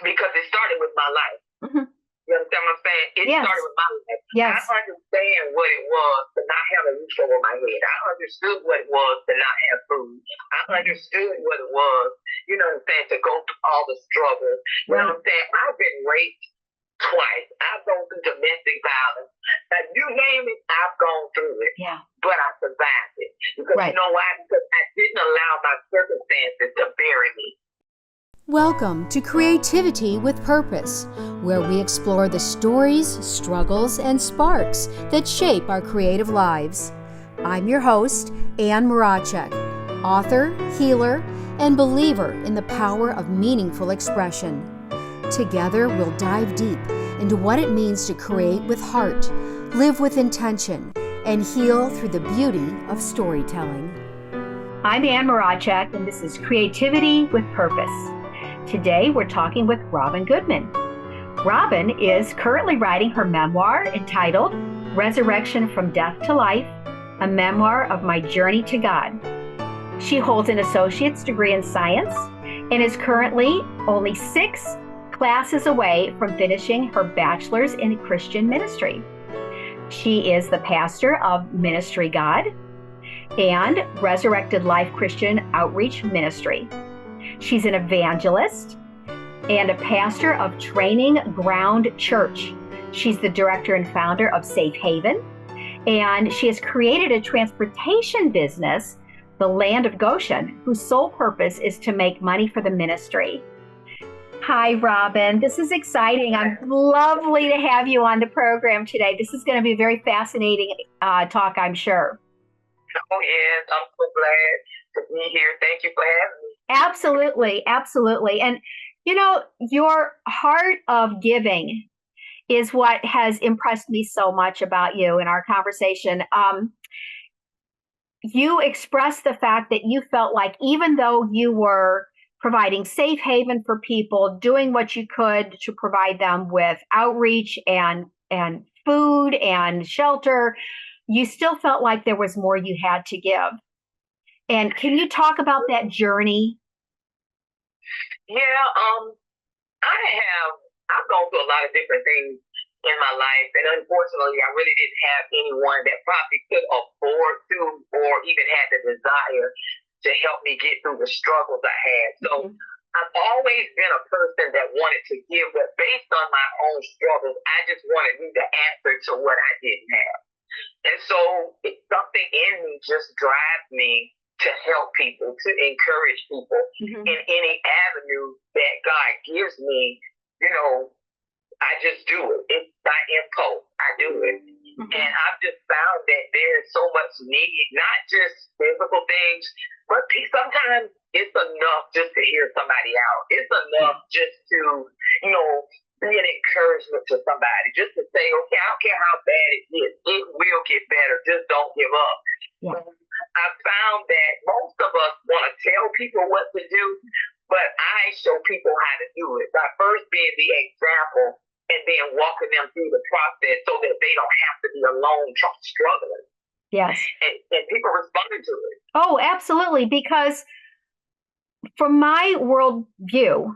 because it started with my life. Mm-hmm. You understand what I'm saying? It Yes. started with my life. Yes. I understand what it was to not have a roof over my head. I understood what it was to not have food. I understood what it was, you know what I'm saying, to go through all the struggles. You know what I'm saying? I've been raped twice. I've gone through domestic violence. Now, you name it, I've gone through it. Yeah. But I survived it. Because you know why? Because I didn't allow my circumstances to bury me. Welcome to Creativity with Purpose, where we explore the stories, struggles, and sparks that shape our creative lives. I'm your host, Anne Murachek, author, healer, and believer in the power of meaningful expression. Together, we'll dive deep into what it means to create with heart, live with intention, and heal through the beauty of storytelling. I'm Anne Murachek, and this is Creativity with Purpose. Today, we're talking with Robin Goodman. Robin is currently writing her memoir entitled Resurrection from Death to Life, a memoir of my journey to God. She holds an associate's degree in science and is currently only 6 classes away from finishing her bachelor's in Christian ministry. She is the pastor of Ministry God and Resurrected Life Christian Outreach Ministry. She's an evangelist and a pastor of Training Ground Church. She's the director and founder of Safe Haven, and she has created a transportation business, the Land of Goshen, whose sole purpose is to make money for the ministry. Hi, Robin. This is exciting. I'm lovely to have you on the program today. This is going to be a very fascinating talk, I'm sure. Oh, yes. I'm so glad to be here. Thank you for having me. Absolutely. Absolutely. And, you know, your heart of giving is what has impressed me so much about you in our conversation. You expressed the fact that you felt like even though you were providing safe haven for people, doing what you could to provide them with outreach and food and shelter, you still felt like there was more you had to give. And can you talk about that journey? Yeah, I've gone through a lot of different things in my life, and unfortunately, I really didn't have anyone that probably could afford to or even had the desire to help me get through the struggles I had. So I've always been a person that wanted to give, but based on my own struggles, I just wanted the answer to what I didn't have. And so something in me just drives me to help people, to encourage people in any avenue that God gives me. You know, I just do it. It's by impulse. I do it. And I've just found that there's so much need, not just physical things, but sometimes it's enough just to hear somebody out. It's enough just to, you know, be an encouragement to somebody, just to say, okay, I don't care how bad it is, it will get better. Just don't give up. Yeah. I found that most of us want to tell people what to do, but I show people how to do it by first being the example and then walking them through the process so that they don't have to be alone struggling. Yes. And people responding to it. Oh, absolutely. Because from my worldview,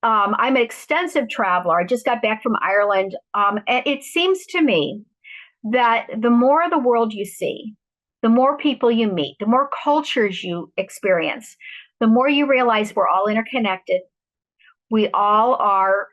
I'm an extensive traveler. I just got back from Ireland. And it seems to me that the more of the world you see, the more people you meet, the more cultures you experience, the more you realize we're all interconnected. We all are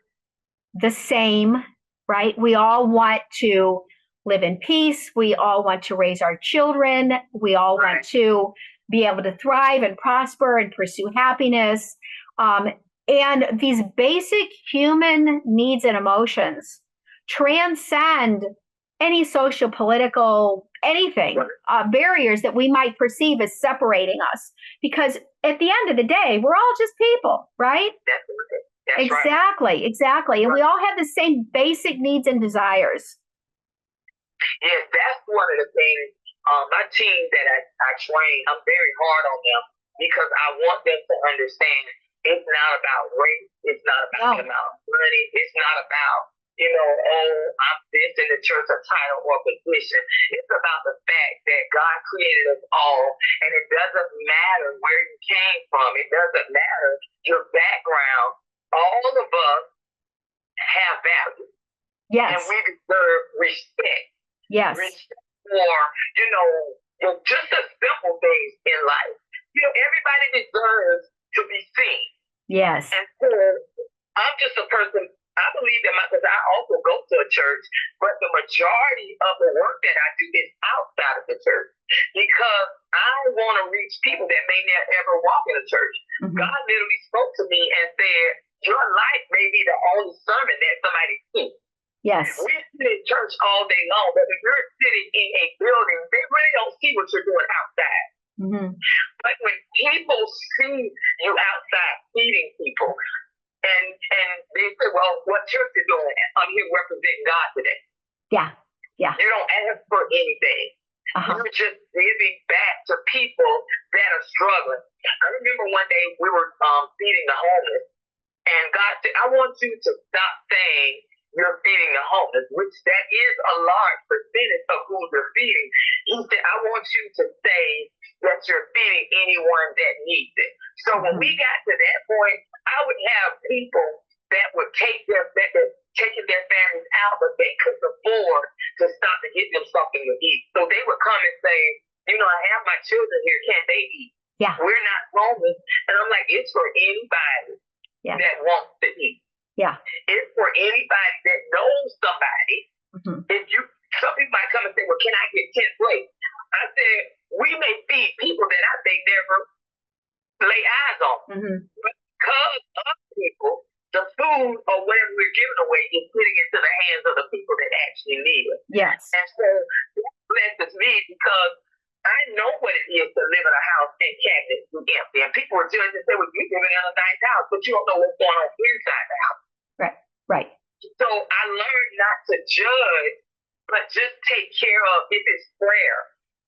the same, right? We all want to live in peace. We all want to raise our children. We all want to be able to thrive and prosper and pursue happiness. And these basic human needs and emotions transcend any social, political, anything, barriers that we might perceive as separating us. Because at the end of the day, we're all just people, right? That's exactly, right. Exactly. And we all have the same basic needs and desires. Yes, that's one of the things. My team that I train, I'm very hard on them because I want them to understand it's not about race. It's not about the amount of money. It's not about, you know, oh, I'm this in the church, a title or position. It's about the fact that God created us all, and it doesn't matter where you came from. It doesn't matter your background. all of us have value. Yes. And we deserve respect. Yes. Respect for, just the simple things in life. Everybody deserves to be seen. Yes. And so I'm just a person, I believe in because I also go to a church, but the majority of the work that I do is outside of the church because I want to reach people that may never ever walk in a church. Mm-hmm. God literally spoke to me and said, your life may be the only sermon that somebody sees. Yes. We sit in church all day long, but if you're sitting in a building, they really don't see what you're doing outside. Mm-hmm. But when people see you outside feeding people, and they say, well, what church is doing? I'm here representing God today. Yeah. Yeah. You don't ask for anything. Uh-huh. You're just giving back to people that are struggling. I remember one day we were feeding the homeless, and God said, I want you to stop saying you're feeding the homeless, which that is a large percentage of who you're feeding. He said, I want you to say that you're feeding anyone that needs it. So when we got to that point, I would have people that would take taking their families out, but they couldn't afford to stop to get them something to eat. So they would come and say, I have my children here, can't they eat? Yeah. We're not homeless. And I'm like, it's for anybody that wants to eat. Yeah. It's for anybody that knows somebody. Mm-hmm. Some people might come and say, well, can I get 10 plates? I said, we may feed people that I may never lay eyes on. Mm-hmm. But because of people, the food or whatever we're giving away is putting into the hands of the people that actually need it. Yes. And so that blesses me because I know what it is to live in a house and cabinets be empty. And people are judging and say, well, you're living in a nice house, but you don't know what's going on inside the house. Right. Right. So I learned not to judge, but just take care of if it's prayer.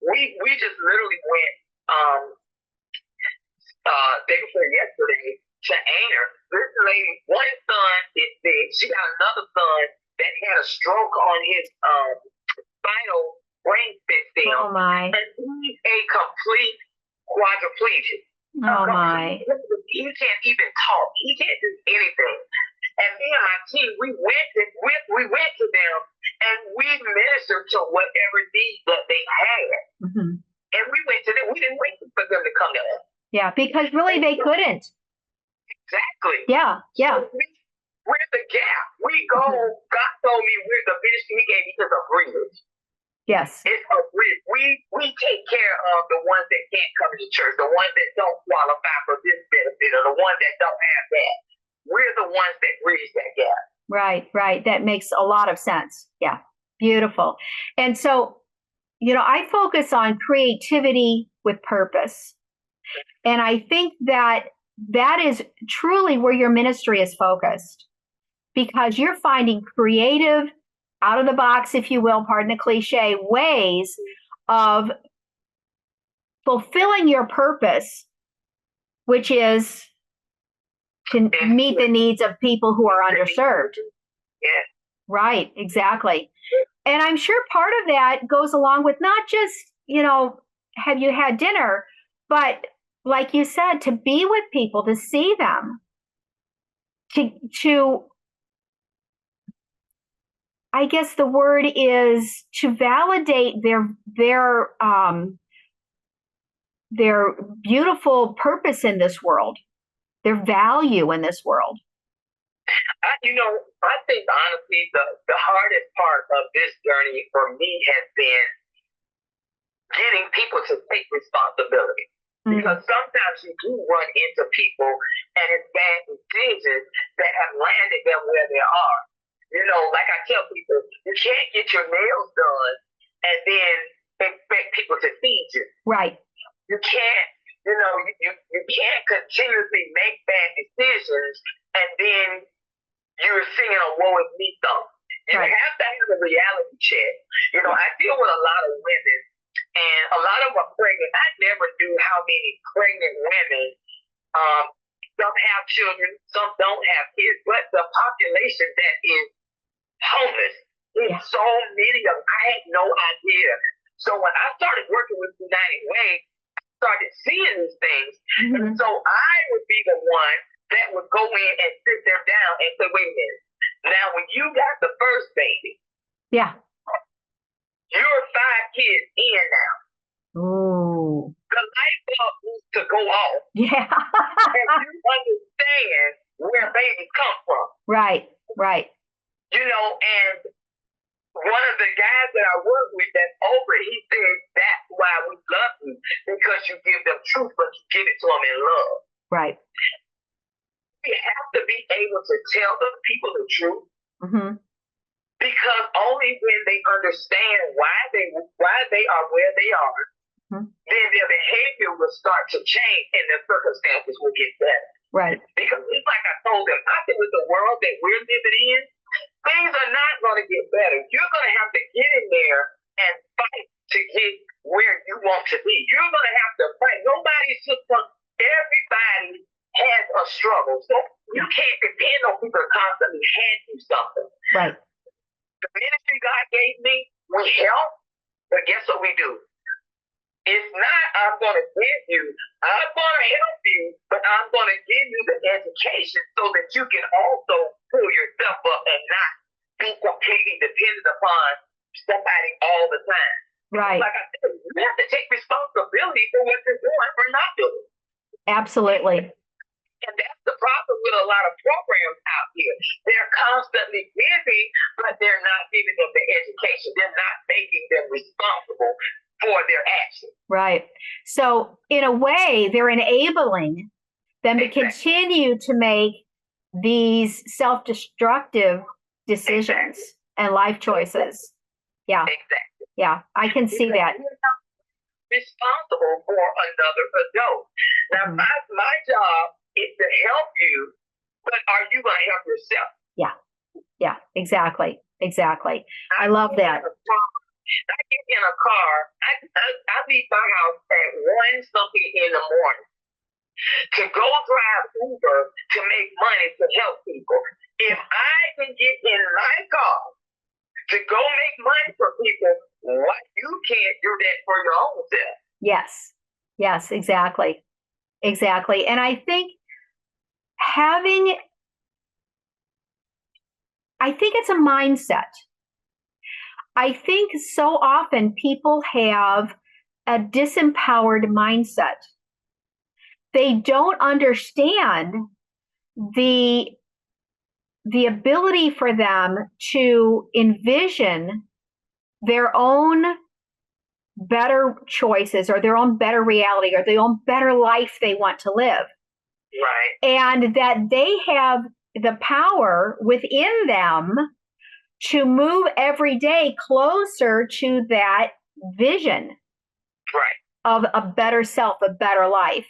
We just literally went day before yesterday to Aner. This lady, one son is sick. She got another son that had a stroke on his spinal brain system. Oh my! And he's a complete quadriplegic. Oh my! He can't even talk. He can't do anything. And me and my team, we went to them and we ministered to whatever needs that they had. Mm-hmm. And we went to them. We didn't wait for them to come to us. Yeah, because really they couldn't. Exactly. Yeah, yeah. So we're the gap. We go, God told me we're the ministry he gave me is a bridge. Yes. It's a bridge. We take care of the ones that can't come to church, the ones that don't qualify for this benefit, or the ones that don't have that. We're the ones that bridge that gap. Right, right. That makes a lot of sense. Yeah, beautiful. And so, I focus on creativity with purpose. And I think that is truly where your ministry is focused, because you're finding creative, out of the box, if you will, pardon the cliche, ways of fulfilling your purpose, which is to meet the needs of people who are underserved. Yeah. Right, exactly. And I'm sure part of that goes along with not just, have you had dinner, but like you said, to be with people, to see them, to I guess the word is to validate their beautiful purpose in this world, their value in this world. I think honestly, the hardest part of this journey for me has been getting people to take responsibility. Mm-hmm. Because sometimes you do run into people and it's bad decisions that have landed them where they are. Like I tell people, you can't get your nails done and then expect people to feed you. Right. You can't, you can't continuously make bad decisions and then you're singing a woe is me song. You have to have a reality check. I deal with a lot of women, and a lot of them are pregnant. I never knew how many pregnant women, some have children, some don't have kids, but the population that is homeless is so many of them. I had no idea. So when I started working with United Way, I started seeing these things. Mm-hmm. And so I would be the one that would go in and sit them down and say, wait a minute. Now, when you got the first baby, Yeah. you're 5 kids in now. Ooh. The light bulb needs to go off. Yeah. And you understand where babies come from. Right. You know, and one of the guys that I work with that's over, he said, that's why we love you, because you give them truth, but you give it to them in love. Right. We have to be able to tell the people the truth, Mm-hmm. because only when they understand why they are where they are, Mm-hmm. then their behavior will start to change and their circumstances will get better. Right. Because it's like I told them, I think with the world that we're living in, things are not going to get better. You're going to have to get in there and fight to get where you want to be. You're going to have to fight. Nobody's just everybody has a struggle. So you can't depend on people to constantly hand you something. Right. The ministry God gave me, we help, but guess what we do? It's not, I'm going to give you, I'm going to help you, but I'm going to give you the education so that you can also pull yourself up and not be completely dependent upon somebody all the time. Right. Like I said, you have to take responsibility for what you're doing or not doing. Absolutely. And that's the problem with a lot of programs out here. They're constantly busy, but they're not giving them the education. They're not making them responsible for their actions. Right. So in a way, they're enabling them to continue to make these self-destructive decisions and life choices. Yeah. Exactly. Yeah. I can see that. You're not responsible for another adult. Now, my job is to help you, but are you going to help yourself? Yeah. Exactly. I love that. I get in a car. I leave my house at 1 something in the morning to go drive Uber to make money to help people. If I can get in my car to go make money for people, why you can't do that for your own self? Yes, exactly. And I think it's a mindset. I think so often people have a disempowered mindset. They don't understand the ability for them to envision their own better choices or their own better reality or their own better life they want to live. Right. And that they have the power within them to move every day closer to that vision of a better self, a better life.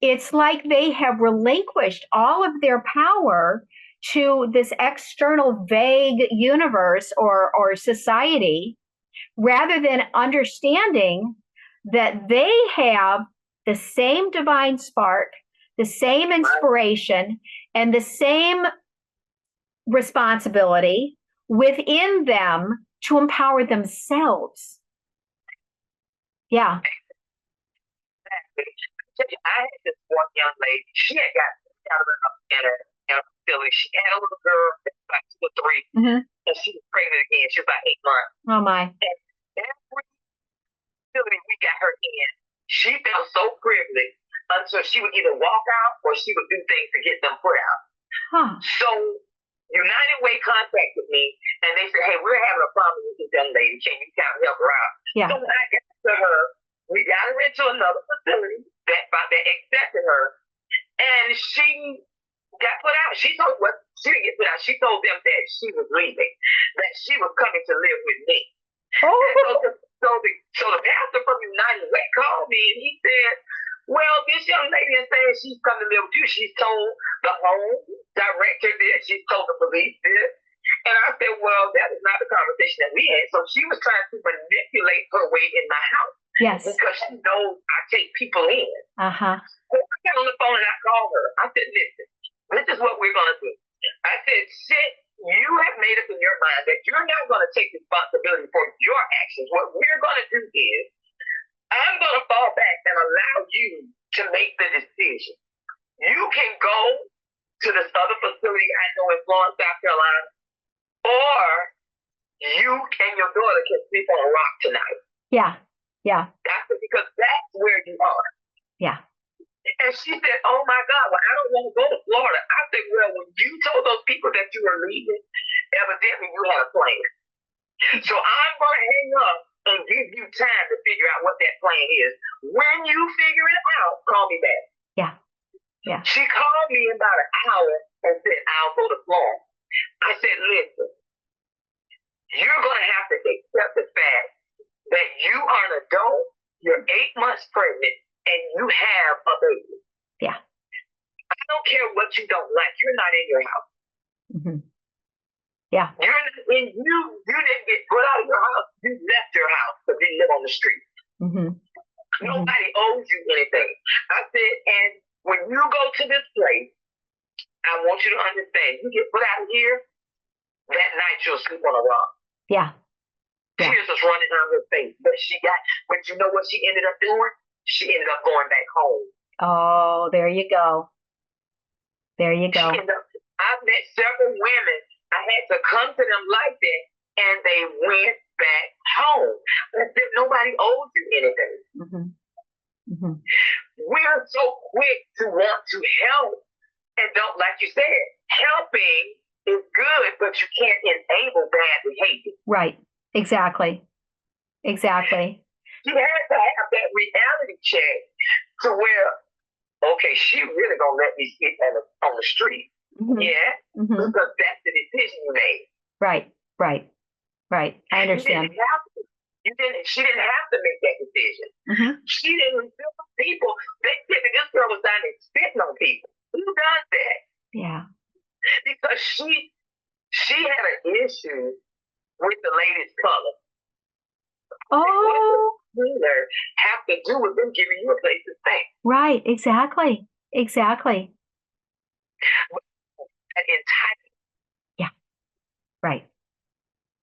It's like they have relinquished all of their power to this external vague universe or society, rather than understanding that they have the same divine spark, the same inspiration, and the same responsibility within them to empower themselves. Yeah. I had this one young lady. She had got out of in a facility. She had a little girl, about 2 or 3, and she was pregnant again. She was about 8 months. Oh my! And every facility we got her in, she felt so privileged until she would either walk out or she would do things to get them put out. So United Way contacted me and they said, "Hey, we're having a problem with this young lady. Can you kind of help her out?" Yeah. So when I got to her, we got her into another facility that accepted her, and she got put out. She told she didn't get put out. She told them that she was leaving, that she was coming to live with me. So the pastor from United Way called me and he said, "Well, this young lady is saying she's coming to live with you. She's told the home director this. She's told the police this." And I said, "Well, that is not the conversation that we had." So she was trying to manipulate her way in my house. Yes. Because she knows I take people in. So I got on the phone and I called her. I said, "Listen, this is what we're going to do." I said, "You have made up in your mind that you're not going to take responsibility for your actions. What we're going to do is I'm going to fall back and allow you to make the decision. You can go to this other facility I know in Florence, South Carolina, or you and your daughter can sleep on a rock tonight. Yeah. Yeah. I said, because that's where you are. Yeah. And she said, oh my God, well, I don't want to go to Florida. I said, well, when you told those people that you were leaving, evidently you had a plan. So I'm going to hang up and give you time to figure out what that plan is. When you figure it out, call me back. Yeah. Yeah. She called me in about an hour and said, I'll go to Florida. I said, listen, you're going to have to accept the fact that you are an adult, you're 8 months pregnant, and you have a baby. Yeah. I don't care what you don't like. You're not in your house. Mm-hmm. Yeah. You didn't get put out of your house. You left your house because you live on the street. Mm-hmm. Nobody owes you anything. I said, and when you go to this place, I want you to understand, you get put out of here, that night you'll sleep on a rock. Yeah. Yeah. Tears was running down her face. But you know what she ended up doing? She ended up going back home. Oh, there you go. There you go. I've met several women. I had to come to them like that, and they went back home. I said, nobody owes you anything. Mm-hmm. Mm-hmm. We're so quick to want to help, and don't, like you said, helping is good, but you can't enable bad behavior. Right. Exactly. Exactly. She had to have that reality check to where, okay, she really gonna let me sit on the street. Mm-hmm. Yeah, Mm-hmm. because that's the decision you made. Right. Right. Right. I understand. She didn't have to make that decision. Mm-hmm. She didn't feel people. They said that this girl was down there spitting on people. Who does that? Yeah. Because she had an issue with the lady's color. Oh. What does the have to do with them giving you a place to stay? Right. Exactly. Exactly. Entitled. Yeah. Right.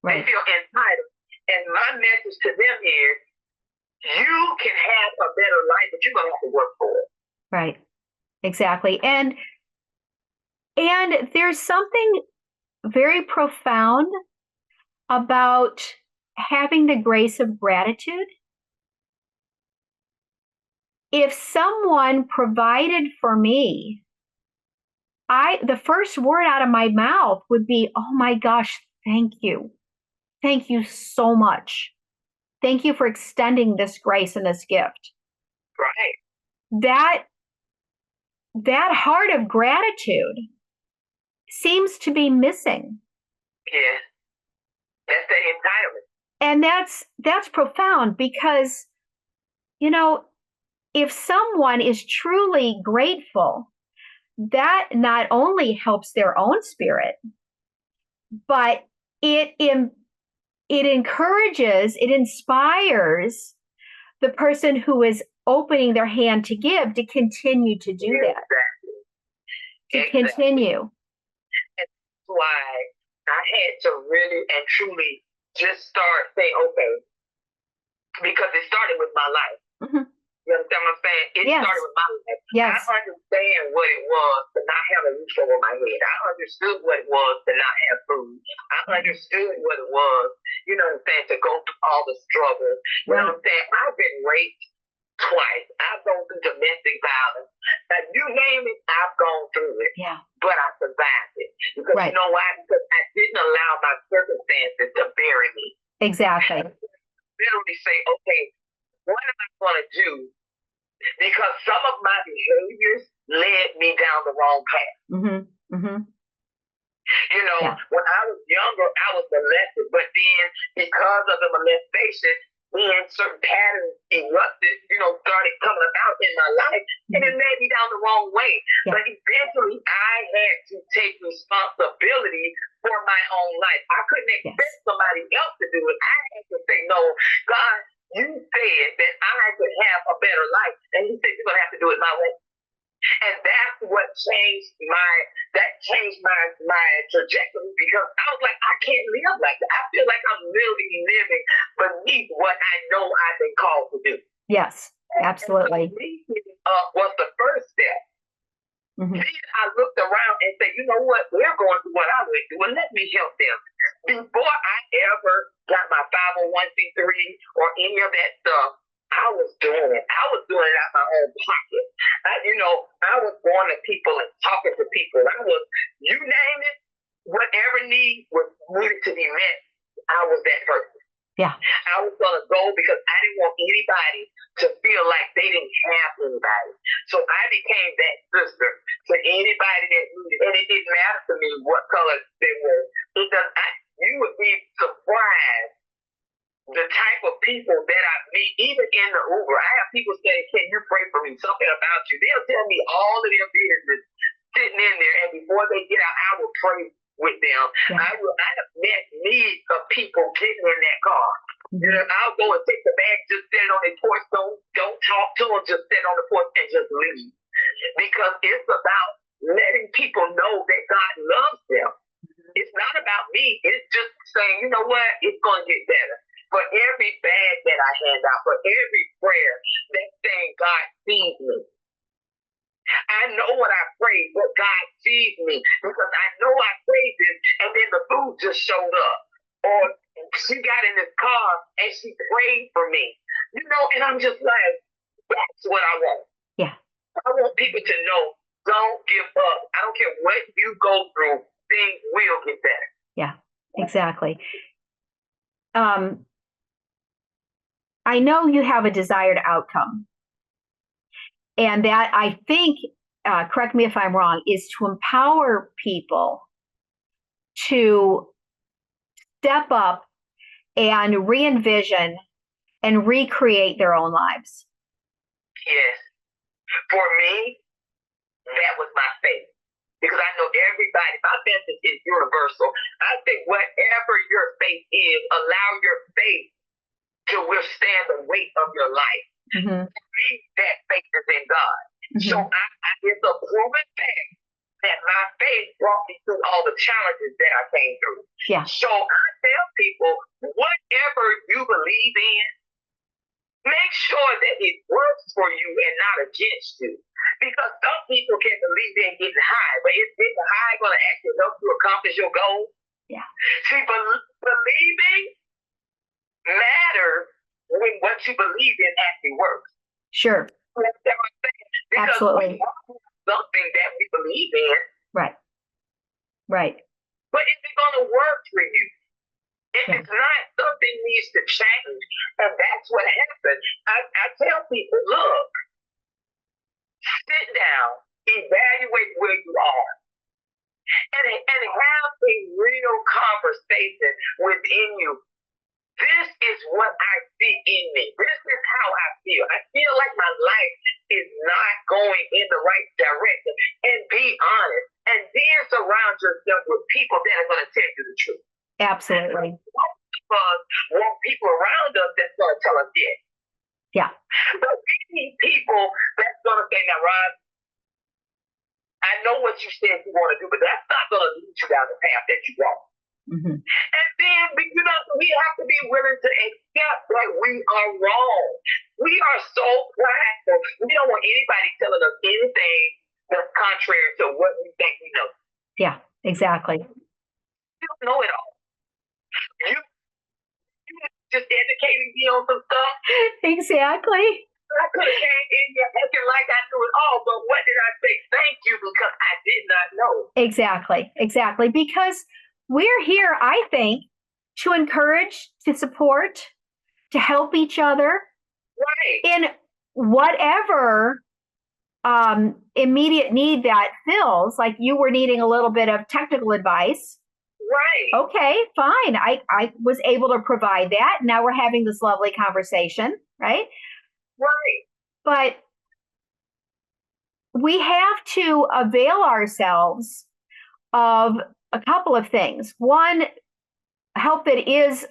Right. They feel entitled. And my message to them is, you can have a better life, but you're going to have to work for it. Right. Exactly. And there's something very profound about having the grace of gratitude. If someone provided for me, the first word out of my mouth would be, oh my gosh, thank you. Thank you so much. Thank you for extending this grace and this gift. Right. That heart of gratitude seems to be missing. Yeah. That's the entitlement. And that's profound because, if someone is truly grateful, that not only helps their own spirit, but it encourages, it inspires the person who is opening their hand to give to continue to do that. Exactly. Continue. That's why I had to really and truly just start saying, okay, because it started with my life. Mm-hmm. You understand what I'm saying? It Yes. started with my life. Yes. I understand what it was to not have a roof over my head. I understood what it was to not have food. I understood what it was, you know what I'm saying, to go through all the struggles. You know what I'm saying? I've been raped twice. I've gone through domestic violence. You name it, I've gone through it. Yeah. But I survived it. Because you know why? Because I didn't allow my circumstances to bury me. Exactly. Literally say, okay, what am I going to do? Because some of my behaviors led me down the wrong path. Mm-hmm. Mm-hmm. When I was younger, I was molested, but then because of the molestation, then certain patterns erupted, started coming about in my life, and it led me down the wrong way. Yeah. But eventually, I had to take responsibility for my own life. I couldn't expect somebody else to do it. I had to say, no, God, you said that I could have a better life, and you said you're going to have to do it my way. And that's what changed my trajectory, because I was like, I can't live like that. I feel like I'm really living beneath what I know I've been called to do. Yes, absolutely. And so me giving up was the first step. Mm-hmm. Then I looked around and said, you know what? They're going through what I went through. Well, let me help them. Before I ever got my 501c3 or any of that stuff, I was doing it. I was doing it out of my own pocket. I was going to people and talking to people. I was, you name it, whatever need was needed to be met, I was that person. Yeah. I was going to go because I didn't want anybody to feel like they didn't have anybody. So I became that sister to anybody that needed, and it didn't matter to me what color they were. You would be surprised the type of people that I meet, even in the Uber. I have people say, can you pray for me? Something about you. They'll tell me all of their business sitting in there, and before they get out, I will pray with them. Yeah. I have met needs of people getting in that car. Mm-hmm. I'll go and take the bag, just sit on their porch. Don't talk to them, just sit on the porch and just leave. Because it's about letting people know that God loves them. Mm-hmm. It's not about me. It's just saying, you know what? It's going to get better. For every bag that I hand out, for every prayer, that's saying God sees me. I know what I prayed, but God sees me because I know I prayed this, and then the food just showed up. Or she got in this car and she prayed for me. And I'm just like, that's what I want. Yeah. I want people to know, don't give up. I don't care what you go through, things will get better. Yeah, exactly. I know you have a desired outcome. And that, I think, correct me if I'm wrong, is to empower people to step up and re-envision and recreate their own lives. Yes. For me, that was my faith. Because I know everybody, my message is universal. I think whatever your faith is, allow your faith to withstand the weight of your life. Mm-hmm. For me, that faith is in God. Mm-hmm. So it's a proven fact that my faith brought me through all the challenges that I came through. Yeah. So I tell people, whatever you believe in, make sure that it works for you and not against you. Because some people can believe in getting high, but is getting high going to actually help you accomplish your goal? Yeah. See, believing matters when what you believe in actually works. Sure. That's what I'm saying. Because absolutely. We want something that we believe in. Right. Right. But is it going to work for you? If it's not, something needs to change. And that's what happened. I tell people, look, sit down, evaluate where you are, and have a real conversation within you. This is what I see in me. This is how I feel. I feel like my life is not going in the right direction. And be honest. And then surround yourself with people that are going to tell you the truth. Absolutely. Because we want people around us that's going to tell us yes. Yeah. But we need people that's going to say, now, Ron, I know what you said you want to do, but that's not going to lead you down the path that you want. Mm-hmm. And then, we have to be willing to accept that we are wrong. We are so prideful. We don't want anybody telling us anything that's contrary to what we think we know. Yeah, exactly. You don't know it all. You just educating me on some stuff. Exactly. I could have came in here acting like I knew it all, but what did I say? Thank you, because I did not know. Exactly. Because we're here, I think, to encourage, to support, to help each other. Right. In whatever immediate need that fills, like you were needing a little bit of technical advice. Right. Okay, fine. I was able to provide that. Now we're having this lovely conversation, right? Right. But we have to avail ourselves of a couple of things. One, help that is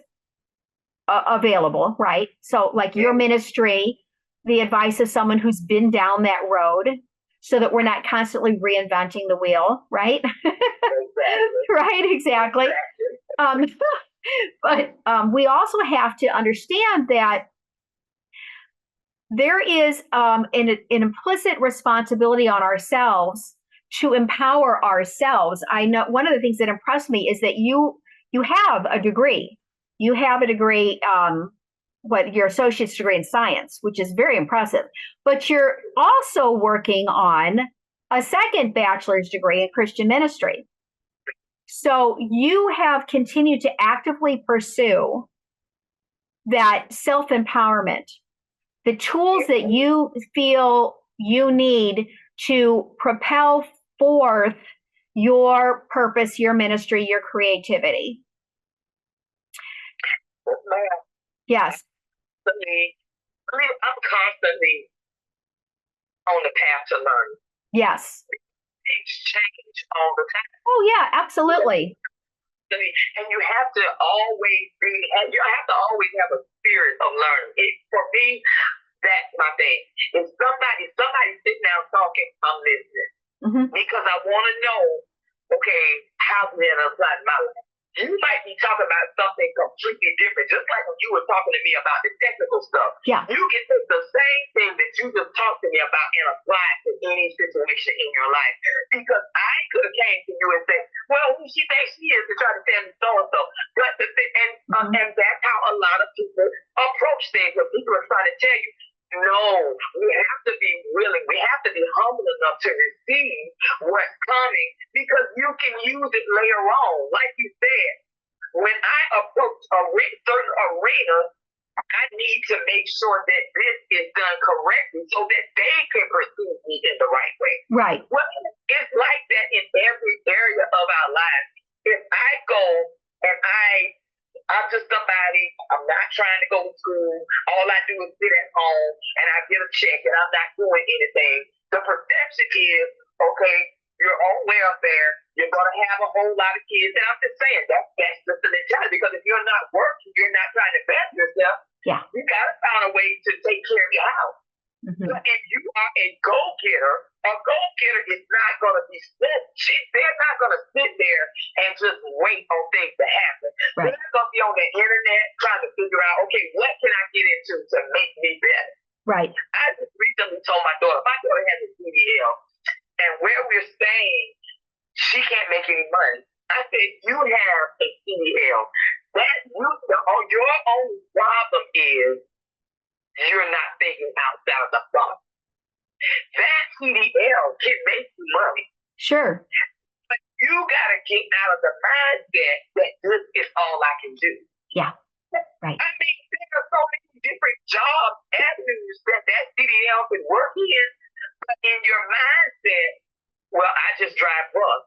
available, right? So like your ministry, the advice of someone who's been down that road, so that we're not constantly reinventing the wheel, right? Exactly. Right, exactly. But we also have to understand that there is an implicit responsibility on ourselves to empower ourselves. I know one of the things that impressed me is that you have a degree. You have a degree, your associate's degree in science, which is very impressive. But you're also working on a second bachelor's degree in Christian ministry. So you have continued to actively pursue that self-empowerment, the tools that you feel you need to propel forth your purpose, your ministry, your creativity. Yes. I'm constantly on the path to learn. Yes. Things change all the time. Oh, yeah, absolutely. And you have to always have a spirit of learning. For me, that's my thing. If somebody sitting down talking, I'm listening. Because I want to know, okay, how can I apply my life? You might be talking about something completely different, just like when you were talking to me about the technical stuff. Yeah. You can take the same thing that you just talked to me about and apply it to any situation in your life. Because I could have came to you and said, well, who she thinks she is to try to tell me so-and-so. But and that's how a lot of people approach things when people are trying to tell you, no, we have to be willing. We have to be humble enough to receive what's coming because you can use it later on. Like you said, when I approach a certain arena, I need to make sure that this is done correctly so that they can perceive me in the right way. Right. Well, it's like that in every area of our lives. If I go and I'm just somebody, I'm not trying to go to school. All I do is sit at home and I get a check and I'm not doing anything. The perception is, okay, you're on welfare. You're going to have a whole lot of kids. And I'm just saying, that's just the mentality. Because if you're not working, you're not trying to better yourself, you got to find a way to take care of your house. But if you are a go-getter is not going to be they're not going to sit there and just wait on things to happen. Right. They're going to be on the internet trying to figure out, okay, what can I get into to make me better? Right. I just recently told my daughter has a CDL, and where we're staying, she can't make any money. I said, you have a CDL. Your only problem is you're not thinking outside of the box. That CDL can make you money. Sure. But you got to get out of the mindset that this is all I can do. Yeah. Right. I mean, there are so many different job avenues that CDL can work in. But in your mindset, well, I just drive bus.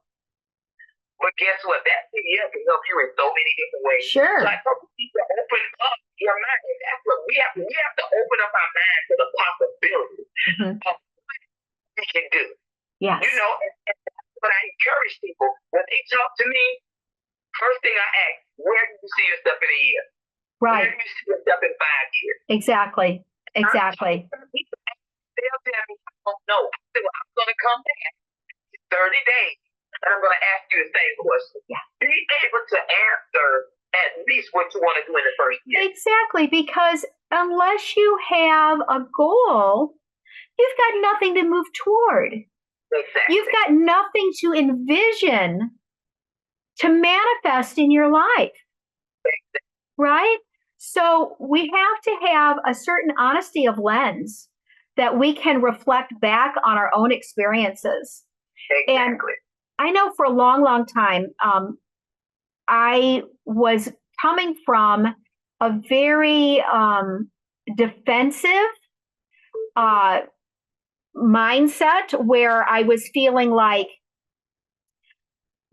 But guess what? That CDL can help you in so many different ways. Sure. So I hope you need to open up your mind. And that's what we have to open up our mind to the possibilities of what we can do. Yes. You know, and that's what I encourage people. When they talk to me, first thing I ask, where do you see yourself in a year? Right. Where do you see yourself in 5 years? Exactly. They'll tell me, I don't know. I said, well, I'm going to come back in 30 days. And I'm going to ask you the same question. Yeah. Be able to answer at least what you want to do in the first year. Exactly, because unless you have a goal, you've got nothing to move toward. Exactly. You've got nothing to envision to manifest in your life. Exactly. Right? So we have to have a certain honesty of lens that we can reflect back on our own experiences. Exactly. And I know for a long, long time, I was coming from a very defensive mindset where I was feeling like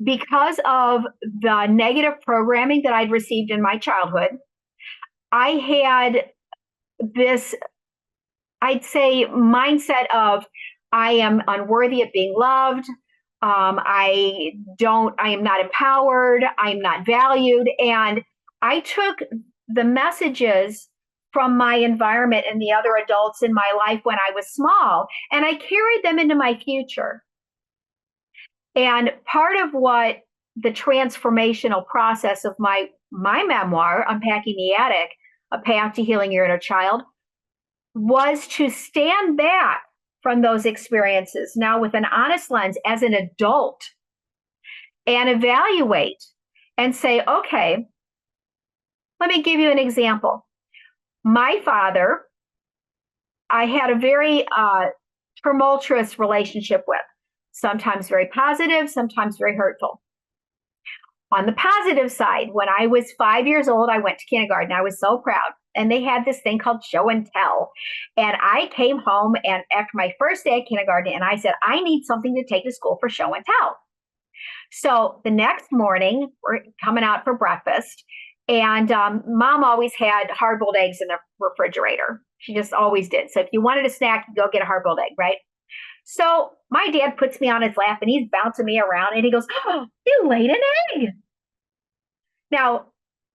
because of the negative programming that I'd received in my childhood, I had this, I'd say, mindset of I am unworthy of being loved. I am not empowered. I'm not valued. And I took the messages from my environment and the other adults in my life when I was small, and I carried them into my future. And part of what the transformational process of my memoir, Unpacking the Attic, A Path to Healing Your Inner Child, was to stand back from those experiences now with an honest lens as an adult and evaluate and say, okay, let me give you an example. My father, I had a very tumultuous relationship with, sometimes very positive, sometimes very hurtful. On the positive side, when I was 5 years old, I went to kindergarten. I was so proud. And they had this thing called show and tell. And I came home and after my first day at kindergarten, and I said, I need something to take to school for show and tell. So the next morning, we're coming out for breakfast. And Mom always had hard-boiled eggs in the refrigerator. She just always did. So if you wanted a snack, you go get a hard-boiled egg, right? So my dad puts me on his lap and he's bouncing me around and he goes, oh, you laid an egg. Now,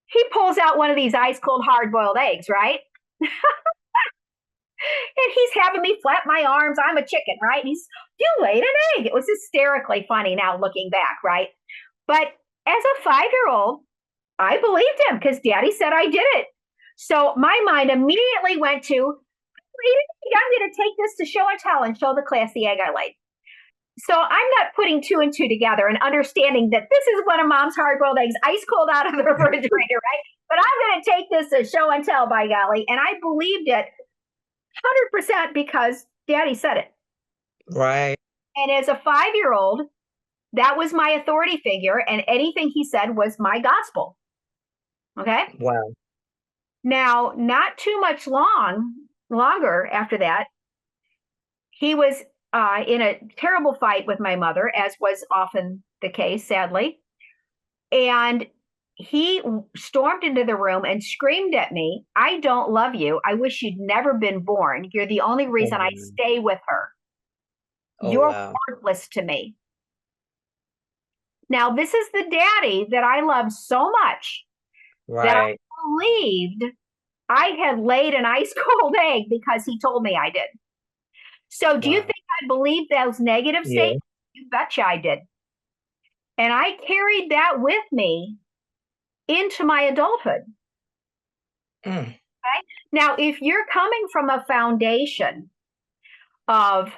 he pulls out one of these ice cold hard-boiled eggs, right? And he's having me flap my arms. I'm a chicken, right? You laid an egg. It was hysterically funny now looking back, right? But as a 5-year-old, I believed him because Daddy said I did it. So my mind immediately went to, I'm going to take this to show and tell and show the class the egg I laid. So I'm not putting 2 and 2 together and understanding that this is one of Mom's hard-boiled eggs, ice cold out of the refrigerator, right? But I'm going to take this to show and tell, by golly. And I believed it 100% because Daddy said it. Right. And as a 5-year-old, that was my authority figure. And anything he said was my gospel. Okay? Wow. Now, not too much longer after that, he was in a terrible fight with my mother, as was often the case, sadly. And he stormed into the room and screamed at me, I don't love you. I wish you'd never been born. You're the only reason I stay with her. You're worthless to me. Now, this is the daddy that I love so much that I believed I had laid an ice cold egg because he told me I did. So do you think I believed those negative statements? You betcha I did. And I carried that with me into my adulthood. Okay? Now, if you're coming from a foundation of,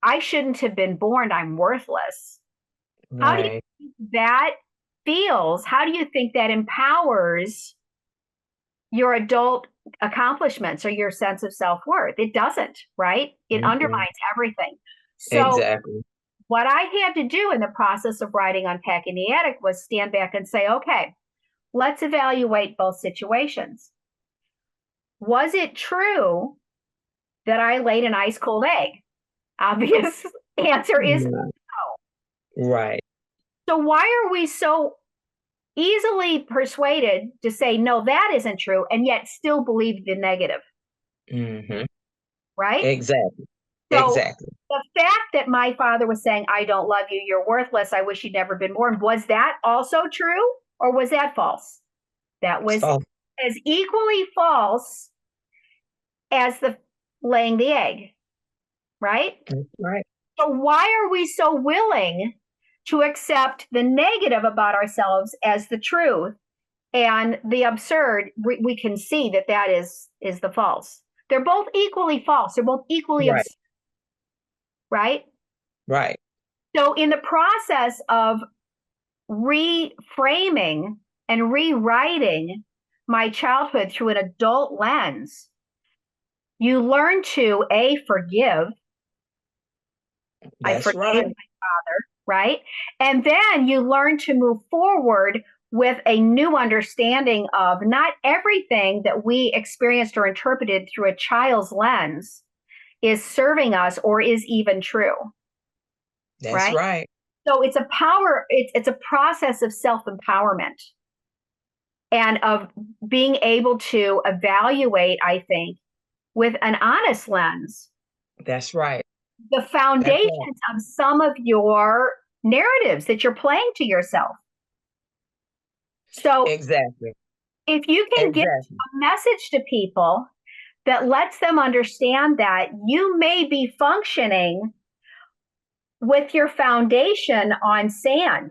I shouldn't have been born, I'm worthless. How do you think that feels? How do you think that empowers your adult accomplishments or your sense of self-worth? It doesn't, right? It undermines everything. So what I had to do in the process of writing Unpacking the Attic was stand back and say, okay, let's evaluate both situations. Was it true that I laid an ice cold egg? Obvious answer is no. Right. So why are we so easily persuaded to say, no, that isn't true, and yet still believe the negative? Right? Exactly. So the fact that my father was saying, I don't love you, you're worthless, I wish you'd never been born, was that also true, or was that false? That was as equally false as the laying the egg, right? Right. So why are we so willing to accept the negative about ourselves as the truth, and the absurd, we can see that that is the false? They're both equally false. They're both equally absurd. Right? Right. So in the process of reframing and rewriting my childhood through an adult lens, you learn to forgive. That's I forgave my father, right? And then you learn to move forward with a new understanding of not everything that we experienced or interpreted through a child's lens is serving us or is even true. That's right. So it's it's a process of self-empowerment and of being able to evaluate, I think, with an honest lens. That's right. The foundations of some of your narratives that you're playing to yourself. So if you can get a message to people that lets them understand that you may be functioning with your foundation on sand.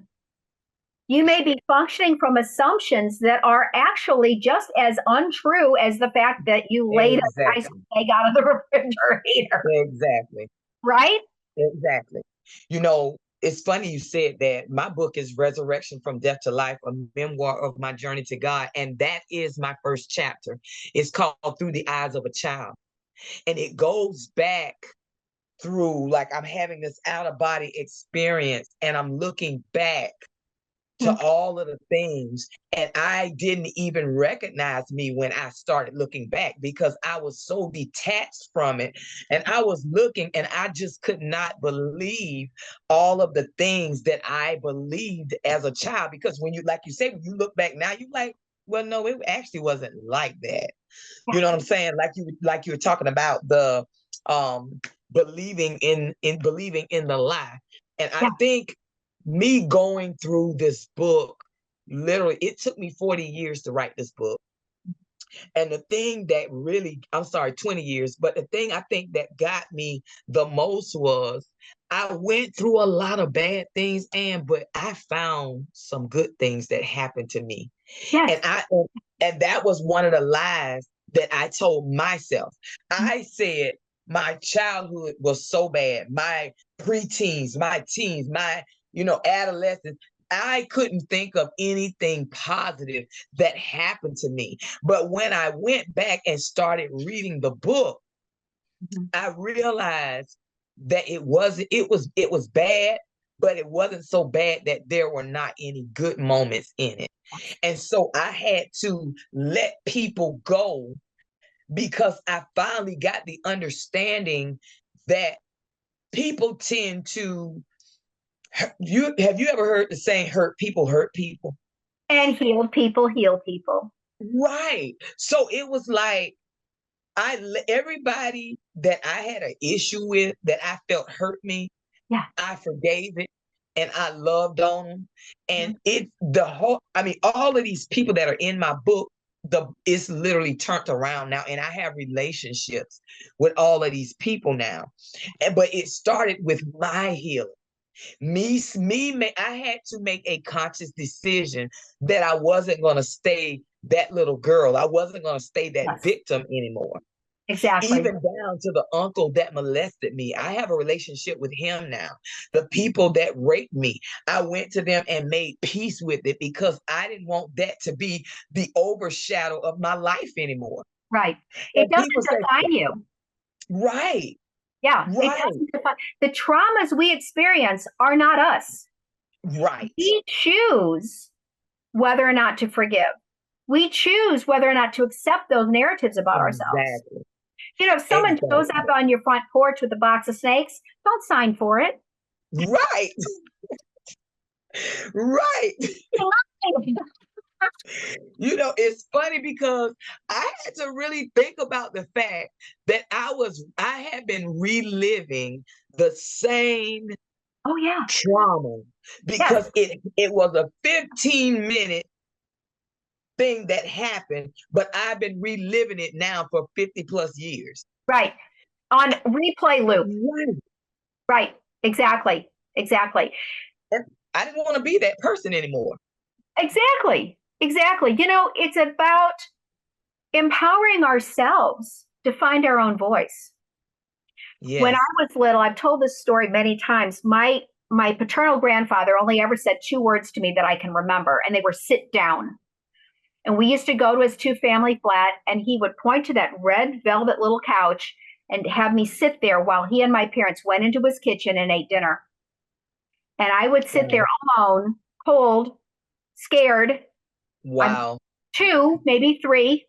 You may be functioning from assumptions that are actually just as untrue as the fact that you laid a ice egg out of the refrigerator. Exactly. Right? Exactly. You know, it's funny you said that. My book is Resurrection from Death to Life, a memoir of my journey to God. And that is my first chapter. It's called Through the Eyes of a Child. And it goes back through, like, I'm having this out of body experience and I'm looking back to all of the things. And I didn't even recognize me when I started looking back because I was so detached from it. And I was looking and I just could not believe all of the things that I believed as a child. Because when you, like you say, when you look back now, you're like, well, no, it actually wasn't like that. You know what I'm saying? Like you were talking about the believing in believing in the lie. And I think me going through this book, literally, it took me 40 years to write this book. And the thing that really, I'm sorry, 20 years, but the thing I think that got me the most was I went through a lot of bad things, but I found some good things that happened to me. Yes. And that was one of the lies that I told myself. I said my childhood was so bad, my preteens, my teens, my adolescence. I couldn't think of anything positive that happened to me. But when I went back and started reading the book, I realized that it was bad, but it wasn't so bad that there were not any good moments in it. And so I had to let people go because I finally got the understanding that people tend to have you ever heard the saying hurt people hurt people? And healed people heal people. Right. So it was like everybody that I had an issue with that I felt hurt me, I forgave it and I loved on them. And all of these people that are in my book, it's literally turned around now. And I have relationships with all of these people now. But it started with my healing. I had to make a conscious decision that I wasn't going to stay that little girl. I wasn't going to stay that victim anymore. Exactly. Even down to the uncle that molested me. I have a relationship with him now. The people that raped me, I went to them and made peace with it because I didn't want that to be the overshadow of my life anymore. Right. It doesn't define you. Right. Yeah. Right. It doesn't define. The traumas we experience are not us. Right. We choose whether or not to forgive. We choose whether or not to accept those narratives about ourselves. If someone shows up on your front porch with a box of snakes, don't sign for it. Right. Right. It's funny because I had to really think about the fact that I had been reliving the same trauma because it was a 15-minute thing that happened, but I've been reliving it now for 50 plus years. Right. On replay loop. Right. Exactly. And I didn't want to be that person anymore. Exactly. It's about empowering ourselves to find our own voice. Yes. When I was little, I've told this story many times. My paternal grandfather only ever said 2 words to me that I can remember, and they were sit down. And we used to go to his 2-family flat, and he would point to that red velvet little couch and have me sit there while he and my parents went into his kitchen and ate dinner. And I would sit there alone, cold, scared. Wow. 2, maybe 3.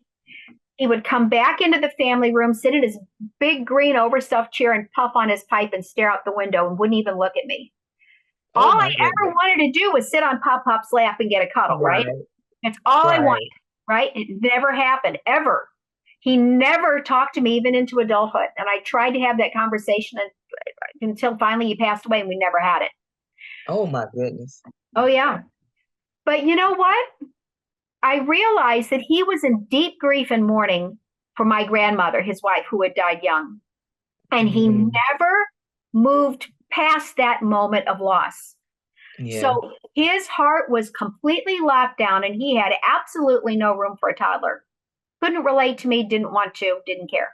He would come back into the family room, sit in his big green overstuffed chair and puff on his pipe and stare out the window and wouldn't even look at me. All I ever wanted to do was sit on Pop-Pop's lap and get a cuddle, right? That's all I wanted, right? It never happened, ever. He never talked to me even into adulthood. And I tried to have that conversation until finally he passed away and we never had it. Oh, my goodness. Oh, yeah. But you know what? I realized that he was in deep grief and mourning for my grandmother, his wife, who had died young. And he never moved past that moment of loss. Yeah. So his heart was completely locked down and he had absolutely no room for a toddler. Couldn't relate to me, didn't want to, didn't care.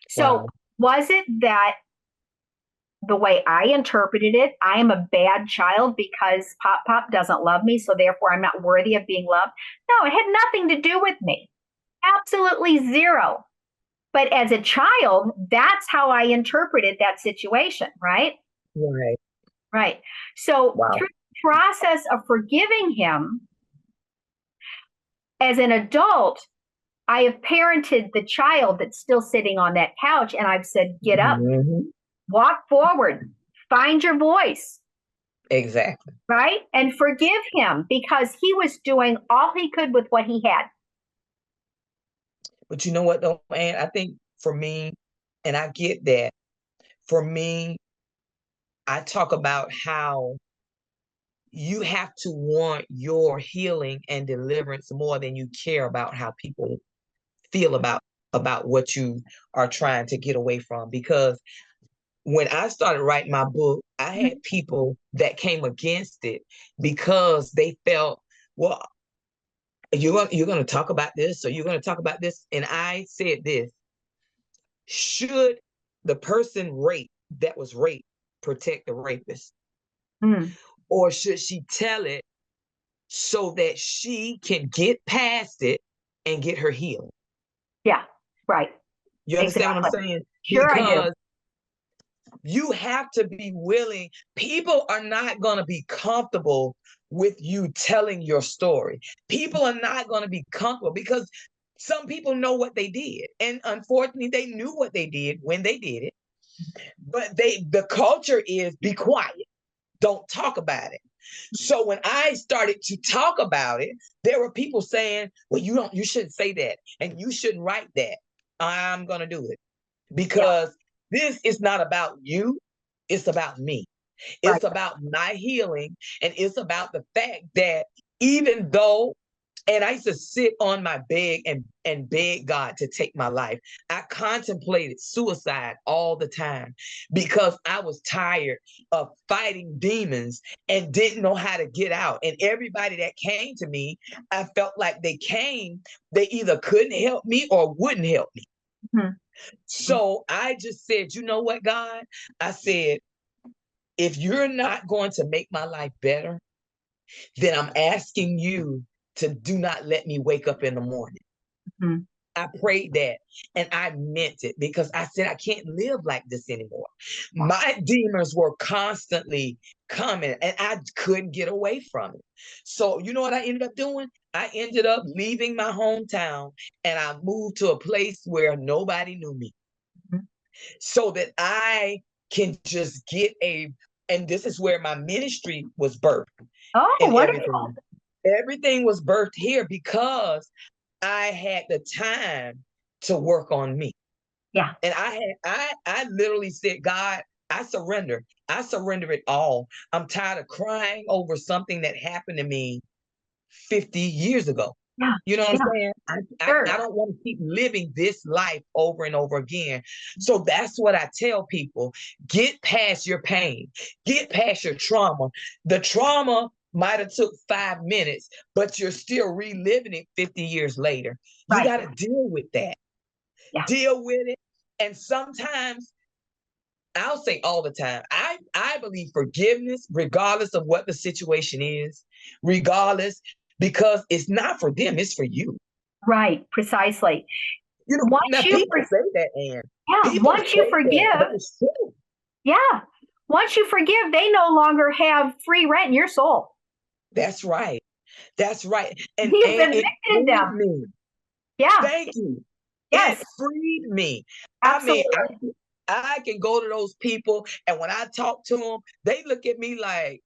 So was it that the way I interpreted it. I am a bad child because Pop doesn't love me, so therefore I'm not worthy of being loved. No, it had nothing to do with me. Absolutely zero. But as a child, that's how I interpreted that situation, right? Right. Right. So Wow. through the process of forgiving him, as an adult, I have parented the child that's still sitting on that couch, and I've said, get up, walk forward, find your voice. Exactly. Right? And forgive him because he was doing all he could with what he had. But you know what, though, Ann? I think for me, and I get that, for me, I talk about how you have to want your healing and deliverance more than you care about how people feel about what you are trying to get away from. Because when I started writing my book, I had people that came against it because they felt, well, you're going to talk about this, or you're going to talk about this. And I said this: should the person that was raped protect the rapist? Or should she tell it so that she can get past it and get her healing? Yeah, right. You understand what I'm saying? Sure, because I do. You have to be willing. People are not going to be comfortable with you telling your story. People are not going to be comfortable because some people know what they did. And unfortunately, they knew what they did when they did it. But the culture is be quiet. Don't talk about it. So when I started to talk about it, there were people saying, well, you shouldn't say that. And you shouldn't write that. I'm going to do it because this is not about you. It's about me. It's about my healing. And it's about the fact that even though, and I used to sit on my bed and beg God to take my life. I contemplated suicide all the time because I was tired of fighting demons and didn't know how to get out. And everybody that came to me, I felt like they either couldn't help me or wouldn't help me. So I just said, you know what, God? I said, if you're not going to make my life better, then I'm asking you to do not let me wake up in the morning. I prayed that and I meant it because I said, I can't live like this anymore. My demons were constantly coming and I couldn't get away from it. So you know what I ended up doing? I ended up leaving my hometown and I moved to a place where nobody knew me so that I can just and this is where my ministry was birthed. Oh, wonderful. Everything was birthed here because I had the time to work on me. Yeah. And I literally said, God, I surrender. I surrender it all. I'm tired of crying over something that happened to me 50 years ago. Yeah. You know what I'm saying? I don't want to keep living this life over and over again. So that's what I tell people. Get past your pain. Get past your trauma. The trauma might have took 5 minutes, but you're still reliving it 50 years later. You got to deal with that. Yeah. Deal with it. And sometimes, I'll say all the time, I believe forgiveness, regardless of what the situation is, regardless, because it's not for them, it's for you. Right, precisely. You know, now people say that, Ann. Yeah, people once you forgive, once you forgive, they no longer have free rent in your soul. That's right. That's right. And You've evicted them. Me. Yeah. Thank you. Yes. It freed me. Absolutely. I mean, I can go to those people, and when I talk to them, they look at me like,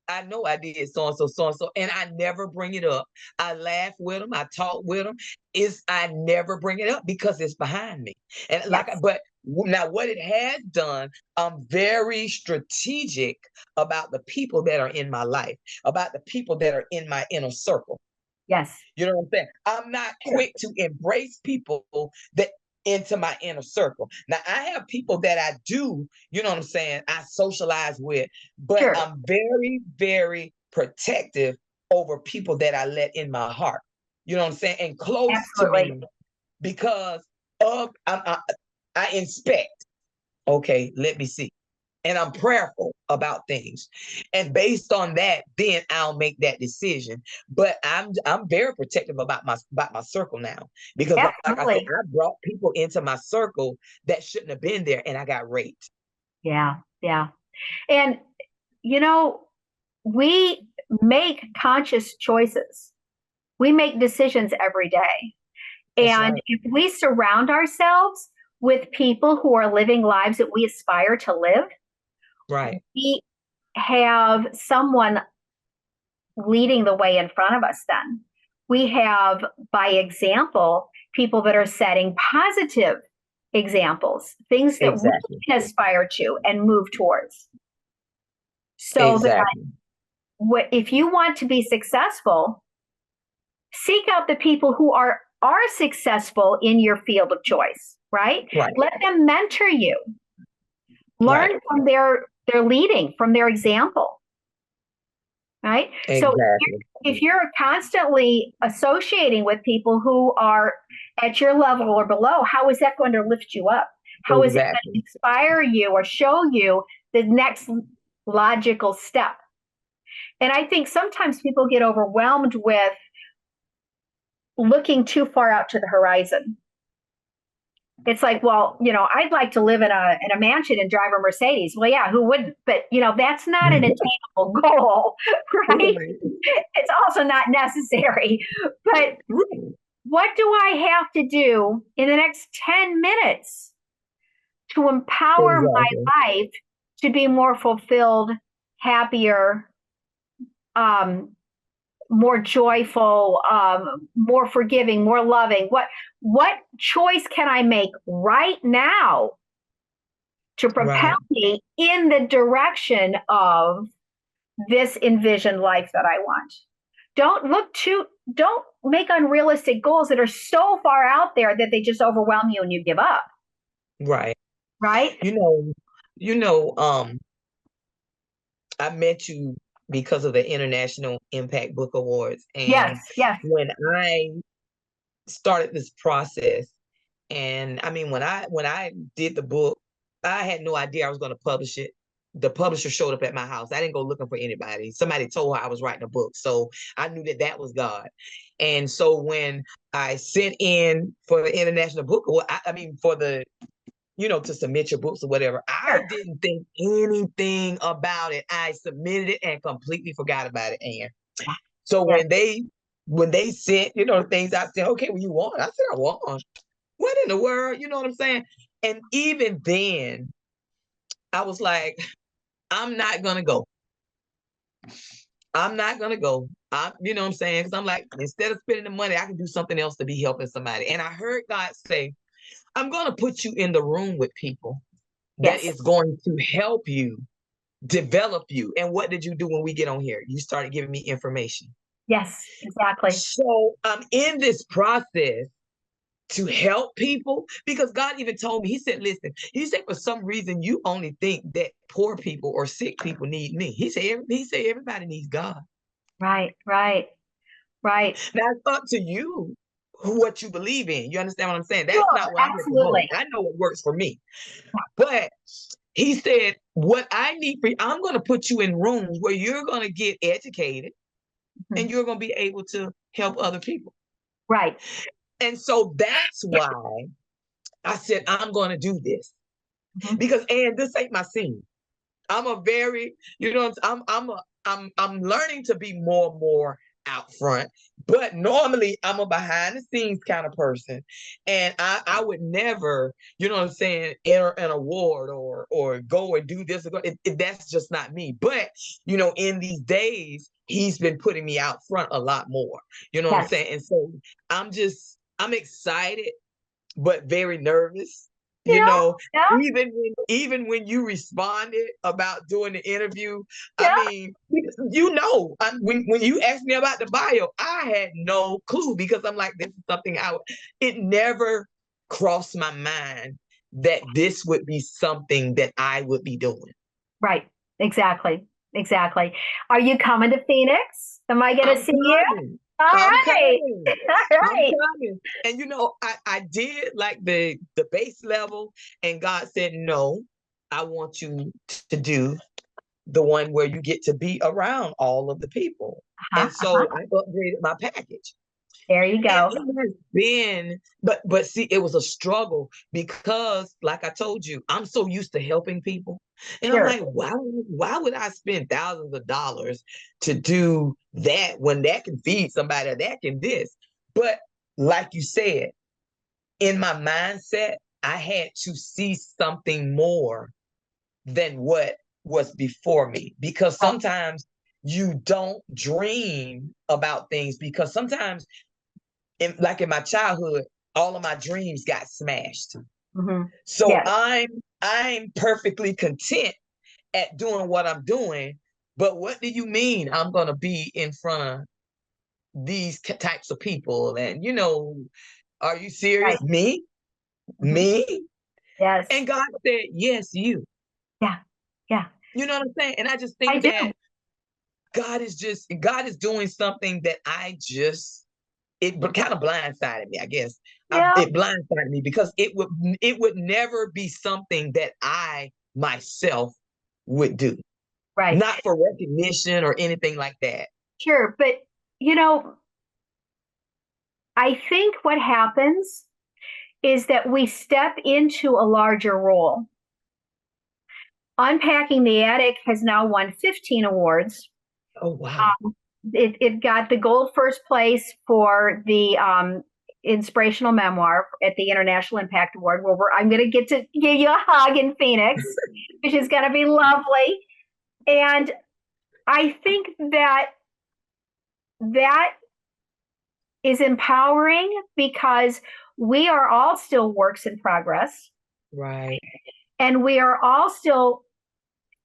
I know I did so-and-so, and I never bring it up. I laugh with them. I talk with them. I never bring it up because it's behind me. And but now what it has done, I'm very strategic about the people that are in my life, about the people that are in my inner circle. Yes. You know what I'm saying? I'm not quick to embrace people that into my inner circle. Now, I have people that I do, you know what I'm saying, I socialize with, but I'm very, very protective over people that I let in my heart. You know what I'm saying? And close to me because I inspect. Okay, let me see. And I'm prayerful about things. And based on that, then I'll make that decision. But I'm very protective about my circle now. Because like I said, Absolutely. I brought people into my circle that shouldn't have been there, and I got raped. Yeah. Yeah. And, you know, we make conscious choices. We make decisions every day. That's And right. if we surround ourselves with people who are living lives that we aspire to live, Right. we have someone leading the way in front of us then. We have, by example, people that are setting positive examples, things that we Exactly. can aspire to and move towards. So that Exactly. if you want to be successful, seek out the people who are successful in your field of choice, right? Right. Let them mentor you. Learn Right. from their leading, from their example, right? So Exactly. if you're constantly associating with people who are at your level or below, how is that going to lift you up? How is it going to Exactly. inspire you or show you the next logical step? And I think sometimes people get overwhelmed with looking too far out to the horizon. It's like, well, I'd like to live in a mansion and drive a Mercedes. Well, yeah, who wouldn't? But that's not an attainable goal, right? Right. It's also not necessary. But what do I have to do in the next 10 minutes to empower my Exactly. life to be more fulfilled, happier, more joyful, more forgiving, more loving? What choice can I make right now to propel Right. me in the direction of this envisioned life that I want? Don't make unrealistic goals that are so far out there that they just overwhelm you and you give up. Right. Right? You know, I met you because of the International Impact Book Awards. Yes, And yes. when I started this process, and I mean, when I did the book, I had no idea I was going to publish it. The publisher showed up at my house. I didn't go looking for anybody. Somebody told her I was writing a book. So I knew that that was God. And so when I sent in for the International Book Award, I mean, for the to submit your books or whatever. I Sure. didn't think anything about it. I submitted it and completely forgot about it. And so Yeah. when they sent, the things, I said, okay, well, you won. I said, I won. What in the world? You know what I'm saying? And even then, I was like, I'm not gonna go. I'm not gonna go. You know what I'm saying? Because I'm like, instead of spending the money, I can do something else to be helping somebody. And I heard God say, I'm gonna put you in the room with people that Yes. is going to help you develop you. And what did you do when we get on here? You started giving me information. Yes, exactly. So I'm in this process to help people because God even told me, he said, listen, he said, for some reason, you only think that poor people or sick people need me. He said everybody needs God. Right, right, right. Now it's up to you what you believe in. You understand what I'm saying? That's Sure, not what I'm here to promote. absolutely. I know what works for me. But he said, what I need for you, I'm going to put you in rooms where you're going to get educated Mhm. and you're going to be able to help other people. Right. And so that's why I said, I'm going to do this. Because, and this ain't my scene. I'm a very, I'm learning to be more out front, but normally I'm a behind the scenes kind of person. And I would never, you know what I'm saying, enter an award or go and do this. That's just not me. But, in these days, he's been putting me out front a lot more. You know what I'm Yes. saying? And so I'm excited, but very nervous. Yeah, yeah, Even when you responded about doing the interview, I yeah. mean, when you asked me about the bio, I had no clue because I'm like, this is something it never crossed my mind that this would be something that I would be doing. Right. Exactly. Exactly. Are you coming to Phoenix? Am I going to I'm see you? coming. All I'm right. coming. All I'm right. coming. And you know, I did like the base level, and God said, no, I want you to do the one where you get to be around all of the people. Uh-huh, And so I upgraded my package. There you And go. it has been, but see, it was a struggle because, like I told you, I'm so used to helping people. And I'm Sure. like, why would I spend thousands of dollars to do that when that can feed somebody, or that can this? But like you said, in my mindset, I had to see something more than what was before me, because sometimes you don't dream about things, because sometimes like in my childhood, all of my dreams got smashed. Mm-hmm. So Yes. I'm perfectly content at doing what I'm doing. But what do you mean I'm gonna be in front of these types of people? And you know, are you serious? Right. Me? Mm-hmm. Me? Yes. And God said, yes, you. Yeah. Yeah. You know what I'm saying? And I just I think do. that God is doing something that it kind of blindsided me, I guess. Yeah. It blindsided me because it would never be something that I myself would do. Right. Not for recognition or anything like that. Sure. But, you know, I think what happens is that we step into a larger role. Unpacking the Attic has now won 15 awards. Oh, wow. It got the gold first place for the inspirational memoir at the International Impact Award, where I'm going to get to give you a hug in Phoenix, which is going to be lovely. And I think that is empowering because we are all still works in progress. Right. And we are all still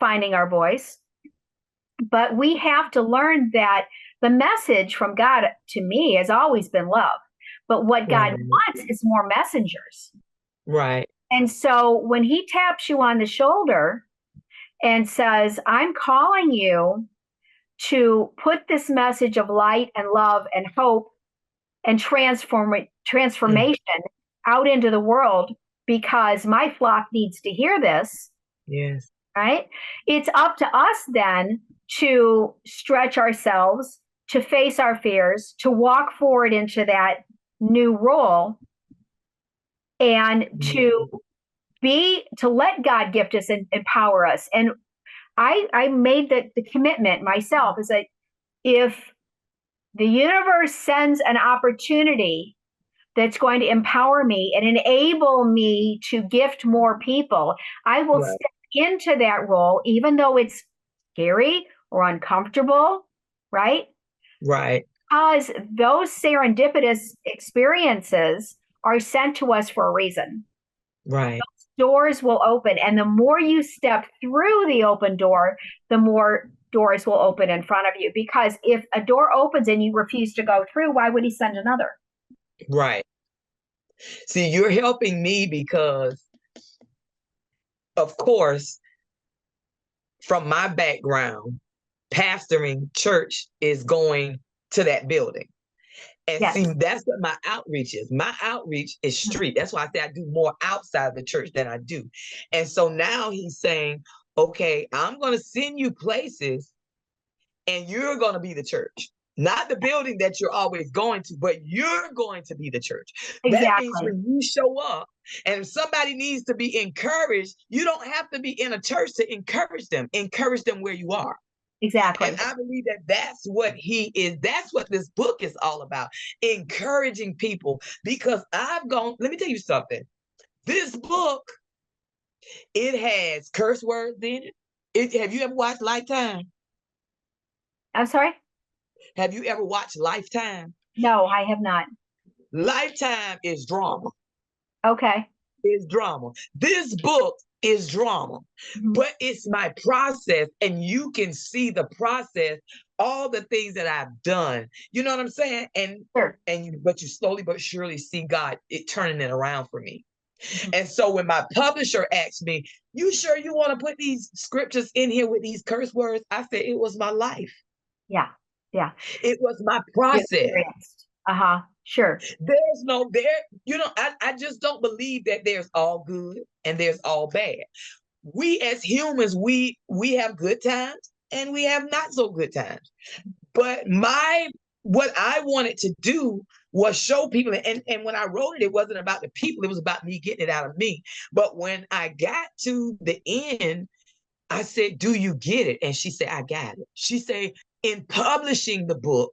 finding our voice. But we have to learn that the message from God to me has always been love. But what God wants is more messengers. Right. And so when he taps you on the shoulder and says, I'm calling you to put this message of light and love and hope and transformation out into the world because my flock needs to hear this. Yes. Right? It's up to us then to stretch ourselves, to face our fears, to walk forward into that new role, and to let God gift us and empower us. And I made the commitment myself is that if the universe sends an opportunity that's going to empower me and enable me to gift more people, I will step into that role, even though it's scary or uncomfortable, right? Right. Because those serendipitous experiences are sent to us for a reason. Right. Those doors will open. And the more you step through the open door, the more doors will open in front of you. Because if a door opens and you refuse to go through, why would he send another? Right. See, you're helping me because, of course, from my background, pastoring church is going to that building. And see, that's what my outreach is. My outreach is street. That's why I say I do more outside the church than I do. And so now he's saying, okay, I'm going to send you places and you're going to be the church. Not the building that you're always going to, but you're going to be the church. Exactly. That means when you show up and if somebody needs to be encouraged, you don't have to be in a church to encourage them. Encourage them where you are. Exactly. And I believe that that's what he is. That's what this book is all about. Encouraging people. Because let me tell you something. This book, it has curse words in it. Have you ever watched Lifetime? I'm sorry? Have you ever watched Lifetime? No, I have not. Lifetime is drama. Okay. It's drama. This book is drama, but it's my process, and you can see the process, all the things that I've done. You know what I'm saying? But you slowly but surely see God turning it around for me. And so when my publisher asked me, "You sure you want to put these scriptures in here with these curse words?" I said, "It was my life." Yeah. Yeah. It was my process. Sure. There's no there, I just don't believe that there's all good and there's all bad. We as humans, we have good times and we have not so good times. But what I wanted to do was show people, and when I wrote it, it wasn't about the people, it was about me getting it out of me. But when I got to the end, I said, "Do you get it?" And she said, "I got it." She said, in publishing the book,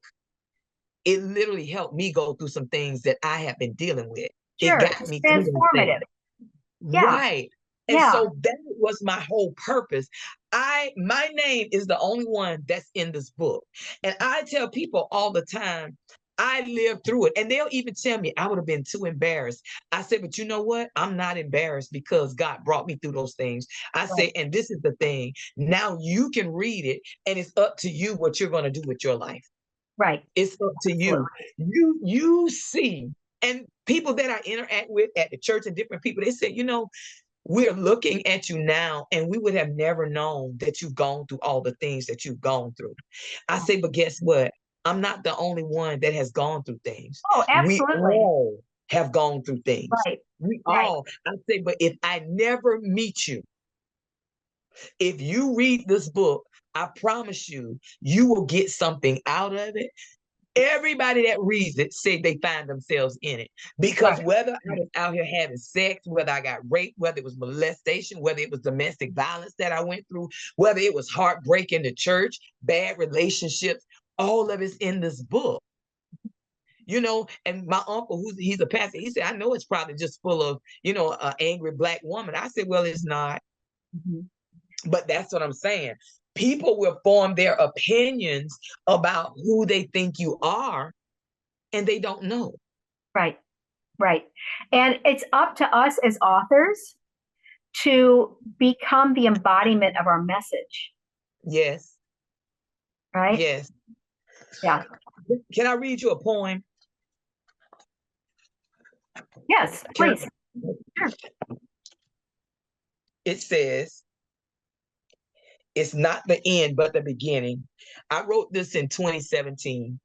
it literally helped me go through some things that I have been dealing with. Sure. It got me through those Transformative. things. Yeah. Right. And so that was my whole purpose. My name is the only one that's in this book. And I tell people all the time, I lived through it. And they'll even tell me I would have been too embarrassed. I said, but you know what? I'm not embarrassed because God brought me through those things. I say, and this is the thing. Now you can read it and it's up to you what you're going to do with your life. Right. It's up to you. You see, and people that I interact with at the church and different people, they say, we're looking at you now and we would have never known that you've gone through all the things that you've gone through. I say, but guess what? I'm not the only one that has gone through things. Oh, absolutely. We all have gone through things. Right. We all. I say, but if I never meet you, if you read this book, I promise you, you will get something out of it. Everybody that reads it say they find themselves in it. Because whether I was out here having sex, whether I got raped, whether it was molestation, whether it was domestic violence that I went through, whether it was heartbreak in the church, bad relationships, all of it's in this book. And my uncle, he's a pastor, he said, I know it's probably just full of, an angry Black woman. I said, well, it's not. But that's what I'm saying. People will form their opinions about who they think you are, and they don't know. Right. And it's up to us as authors to become the embodiment of our message. Yes. Right? Yes. Yeah. Can I read you a poem? Yes, please. Sure. It says, it's not the end, but the beginning. I wrote this in 2017.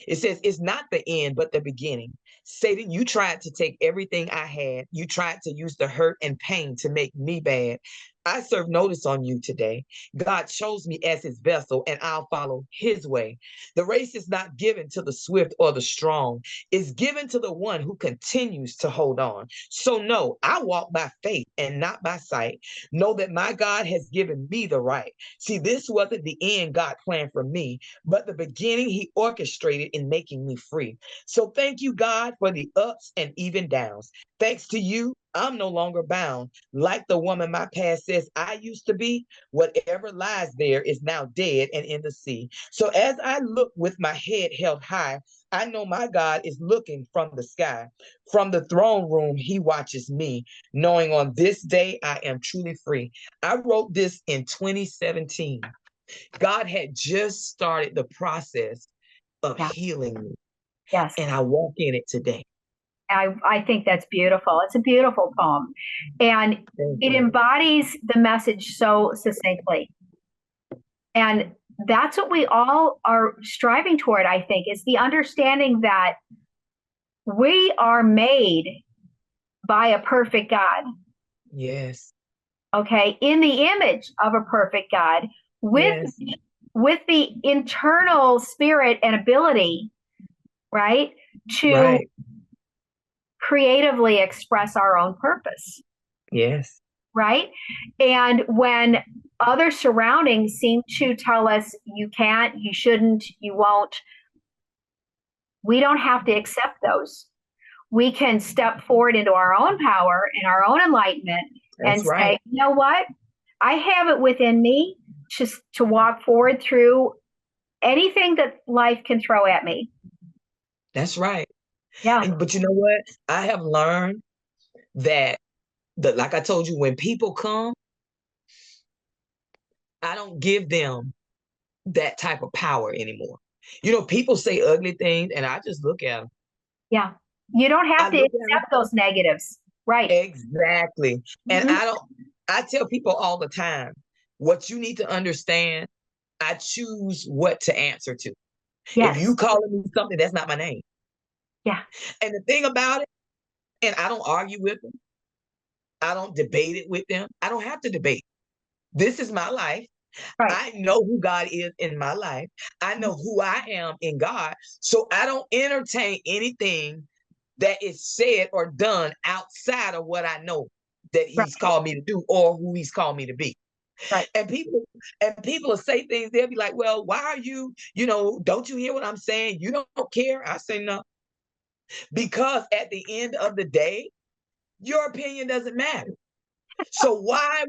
It says, it's not the end, but the beginning. Satan, you tried to take everything I had. You tried to use the hurt and pain to make me bad. I serve notice on you today. God chose me as his vessel, and I'll follow his way. The race is not given to the swift or the strong. It's given to the one who continues to hold on. So no, I walk by faith and not by sight. Know that my God has given me the right. See, this wasn't the end God planned for me, but the beginning he orchestrated in making me free. So thank you, God, for the ups and even downs. Thanks to you, I'm no longer bound. Like the woman my past says I used to be, whatever lies there is now dead and in the sea. So as I look with my head held high, I know my God is looking from the sky. From the throne room, he watches me, knowing on this day I am truly free. I wrote this in 2017. God had just started the process of healing me. Yes. And I walk in it today. I think that's beautiful. It's a beautiful poem. And it embodies the message so succinctly. And that's what we all are striving toward, I think, is the understanding that we are made by a perfect God. Yes. Okay. In the image of a perfect God with the internal spirit and ability, right, to creatively express our own purpose. Yes. Right? And when other surroundings seem to tell us you can't, you shouldn't, you won't, we don't have to accept those. We can step forward into our own power and our own enlightenment and say, you know what? I have it within me to walk forward through anything that life can throw at me. That's right. Yeah. But you know what? I have learned that, like I told you, when people come, I don't give them that type of power anymore. People say ugly things and I just look at them. Yeah. You don't have to accept those negatives. Right. Exactly. And I tell people all the time, what you need to understand, I choose what to answer to. Yes. If you calling me something, that's not my name. Yeah. And the thing about it, and I don't argue with them. I don't debate it with them. I don't have to debate. This is my life. Right. I know who God is in my life. I know who I am in God. So I don't entertain anything that is said or done outside of what I know that he's called me to do or who he's called me to be. Right. And people will say things, they'll be like, well, why are you, don't you hear what I'm saying? You don't care. I say no. Because at the end of the day, your opinion doesn't matter. So why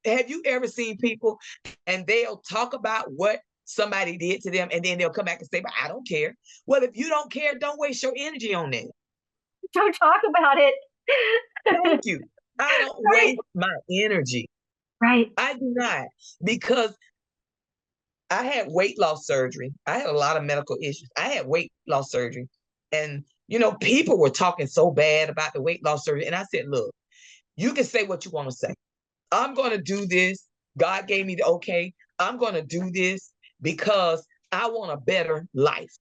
have you ever seen people and they'll talk about what somebody did to them and then they'll come back and say, but I don't care. Well, if you don't care, don't waste your energy on that. Don't talk about it. Thank you. I don't waste my energy. Right. I do not, because I had weight loss surgery. I had a lot of medical issues. I had weight loss surgery. And, people were talking so bad about the weight loss surgery. And I said, look, you can say what you want to say. I'm going to do this. God gave me the okay. I'm going to do this because I want a better life.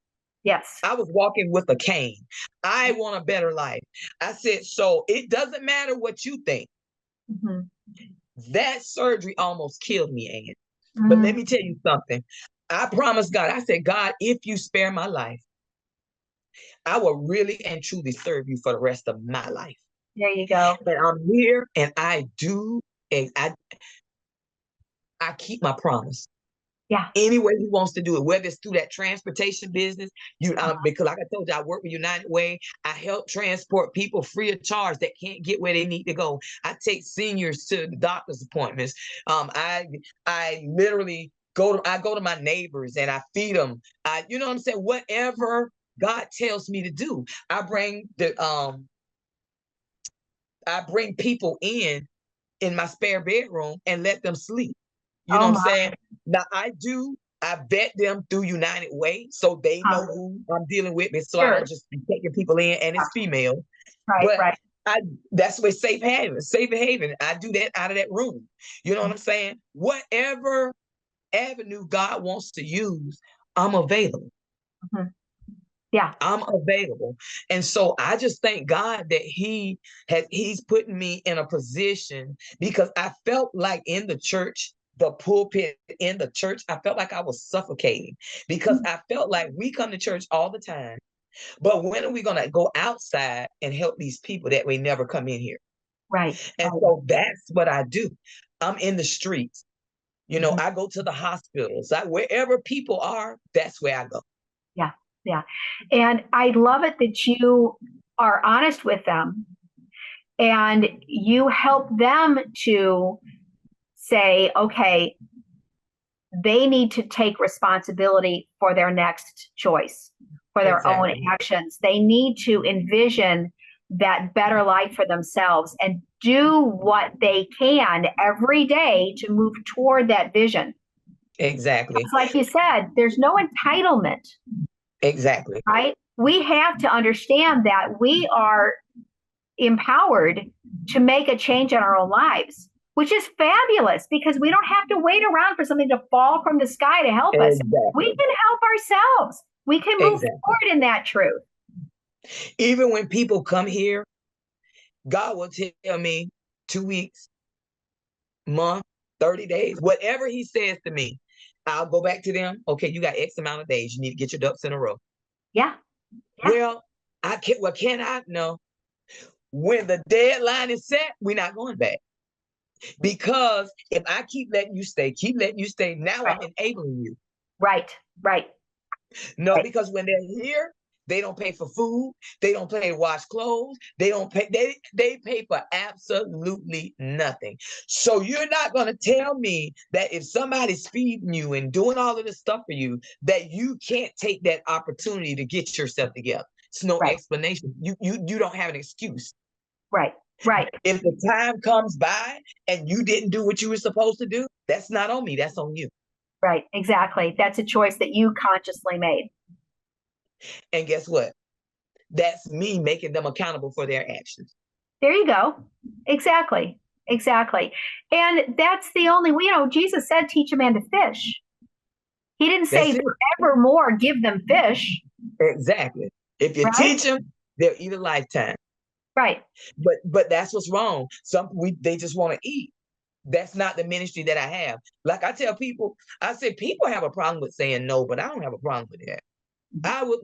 Yes. I was walking with a cane. I want a better life. I said, so it doesn't matter what you think. Mm-hmm. That surgery almost killed me, Ann. But let me tell you something. I promised God, I said, God, if you spare my life, I will really and truly serve you for the rest of my life. There you go. And I'm here and I do, and I keep my promise. Yeah. Any way he wants to do it, whether it's through that transportation business, because like I told you, I work with United Way. I help transport people free of charge that can't get where they need to go. I take seniors to the doctor's appointments. I literally go to my neighbors and I feed them. You know what I'm saying? Whatever God tells me to do, I bring people in my spare bedroom and let them sleep. You know what I'm saying? Now I vet them through United Way so they know who I'm dealing with. And so I don't just be taking people in and it's female. Right. That's where safe haven. I do that out of that room. You know what I'm saying? Whatever avenue God wants to use, I'm available. Mm-hmm. Yeah. I'm available. And so I just thank God that he's putting me in a position, because I felt like in the church, the pulpit in the church, I felt like I was suffocating, because I felt like we come to church all the time, but when are we going to go outside and help these people that may never come in here? Right. And so that's what I do. I'm in the streets. I go to the hospitals. Wherever people are, that's where I go. Yeah. Yeah. And I love it that you are honest with them and you help them to say, okay, they need to take responsibility for their next choice, for their own actions. They need to envision that better life for themselves and do what they can every day to move toward that vision. Exactly. It's like you said, there's no entitlement. Exactly. Right? We have to understand that we are empowered to make a change in our own lives, which is fabulous because we don't have to wait around for something to fall from the sky to help us. We can help ourselves. We can move forward in that truth. Even when people come here, God will tell me 2 weeks, month, 30 days, whatever he says to me, I'll go back to them. Okay, you got X amount of days. You need to get your ducks in a row. Yeah. Well, can I? No. When the deadline is set, we're not going back. Because if I keep letting you stay, now I'm enabling you. Right. No, because when they're here, they don't pay for food. They don't pay to wash clothes. They don't pay. They pay for absolutely nothing. So you're not going to tell me that if somebody's feeding you and doing all of this stuff for you, that you can't take that opportunity to get yourself together. It's no explanation. You don't have an excuse. Right. If the time comes by and you didn't do what you were supposed to do, that's not on me. That's on you. Right. Exactly. That's a choice that you consciously made. And guess what? That's me making them accountable for their actions. There you go. Exactly. And that's the only, Jesus said, teach a man to fish. He didn't That's say it. forevermore give them fish. Exactly. If you Right? teach them, they'll eat a lifetime. Right. But that's what's wrong. They just want to eat. That's not the ministry that I have. Like I tell people, I say people have a problem with saying no, but I don't have a problem with that.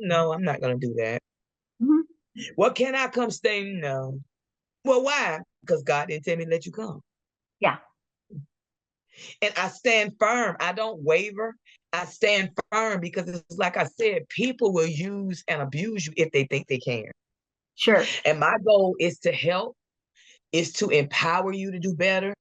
No, I'm not gonna do that. Mhm. Well, can I come stay? No. Well, why? Because God didn't tell me to let you come. Yeah. And I stand firm. I don't waver. I stand firm because it's like I said, people will use and abuse you if they think they can. Sure. And my goal is to help, is to empower you to do better,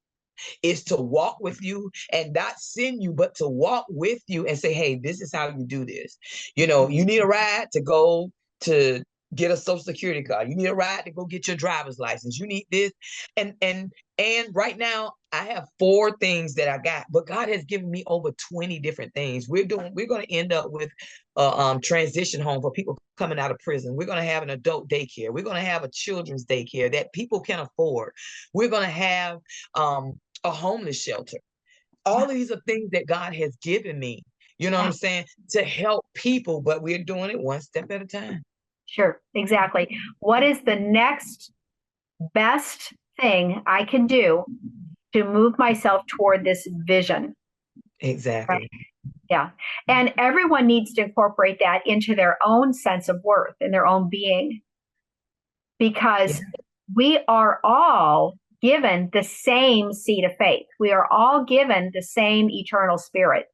is to walk with you and not send you, but to walk with you and say, hey, this is how you do this. You know, you need a ride to go to get a social security card. You need a ride to go get your driver's license. You need this. And right now I have 4 things that I got, but God has given me over 20 different things. We're going to end up with a transition home for people coming out of prison. We're going to have an adult daycare. We're going to have a children's daycare that people can afford. We're going to have a homeless shelter. All of these are things that God has given me, you know what I'm saying, to help people, but we're doing it one step at a time. Sure, exactly. What is the next best thing I can do to move myself toward this vision? Exactly. Right? Yeah. And everyone needs to incorporate that into their own sense of worth and their own being, because we are all given the same seed of faith. We are all given the same eternal spirit.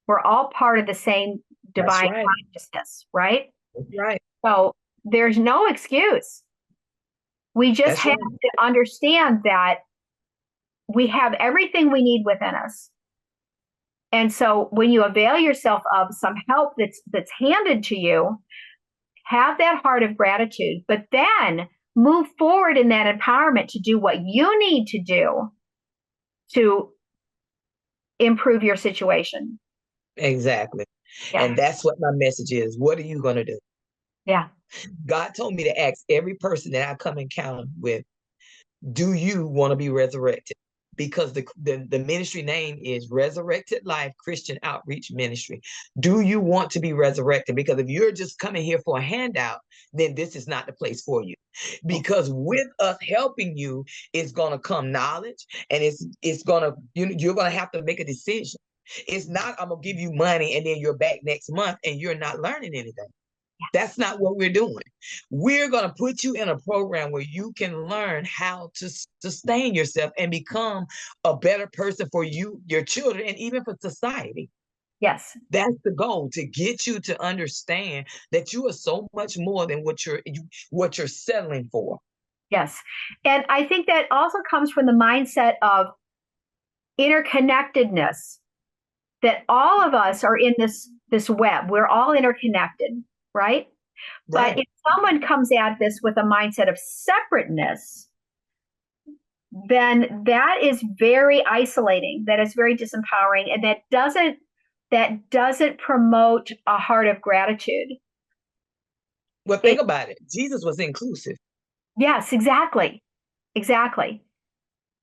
We're all part of the same divine consciousness, right? That's right. So there's no excuse. We just have to understand that we have everything we need within us. And so when you avail yourself of some help that's handed to you, have that heart of gratitude, but then move forward in that empowerment to do what you need to do to improve your situation. Exactly. Yeah. And that's what my message is. What are you going to do? Yeah. God told me to ask every person that I come encounter with, do you want to be resurrected? Because the ministry name is Resurrected Life Christian Outreach Ministry. Do you want to be resurrected? Because if you're just coming here for a handout, then this is not the place for you. Because with us helping you is going to come knowledge, and it's going to, you're going to have to make a decision. It's not, I'm going to give you money and then you're back next month and you're not learning anything. That's not what we're doing. We're going to put you in a program where you can learn how to sustain yourself and become a better person for you, your children, and even for society. Yes. That's the goal, to get you to understand that you are so much more than what you're settling for. Yes. And I think that also comes from the mindset of interconnectedness, that all of us are in this web. We're all interconnected, right? But if someone comes at this with a mindset of separateness, then that is very isolating. That is very disempowering, and that doesn't promote a heart of gratitude. Well, think about it. Jesus was inclusive. Yes, exactly. Exactly.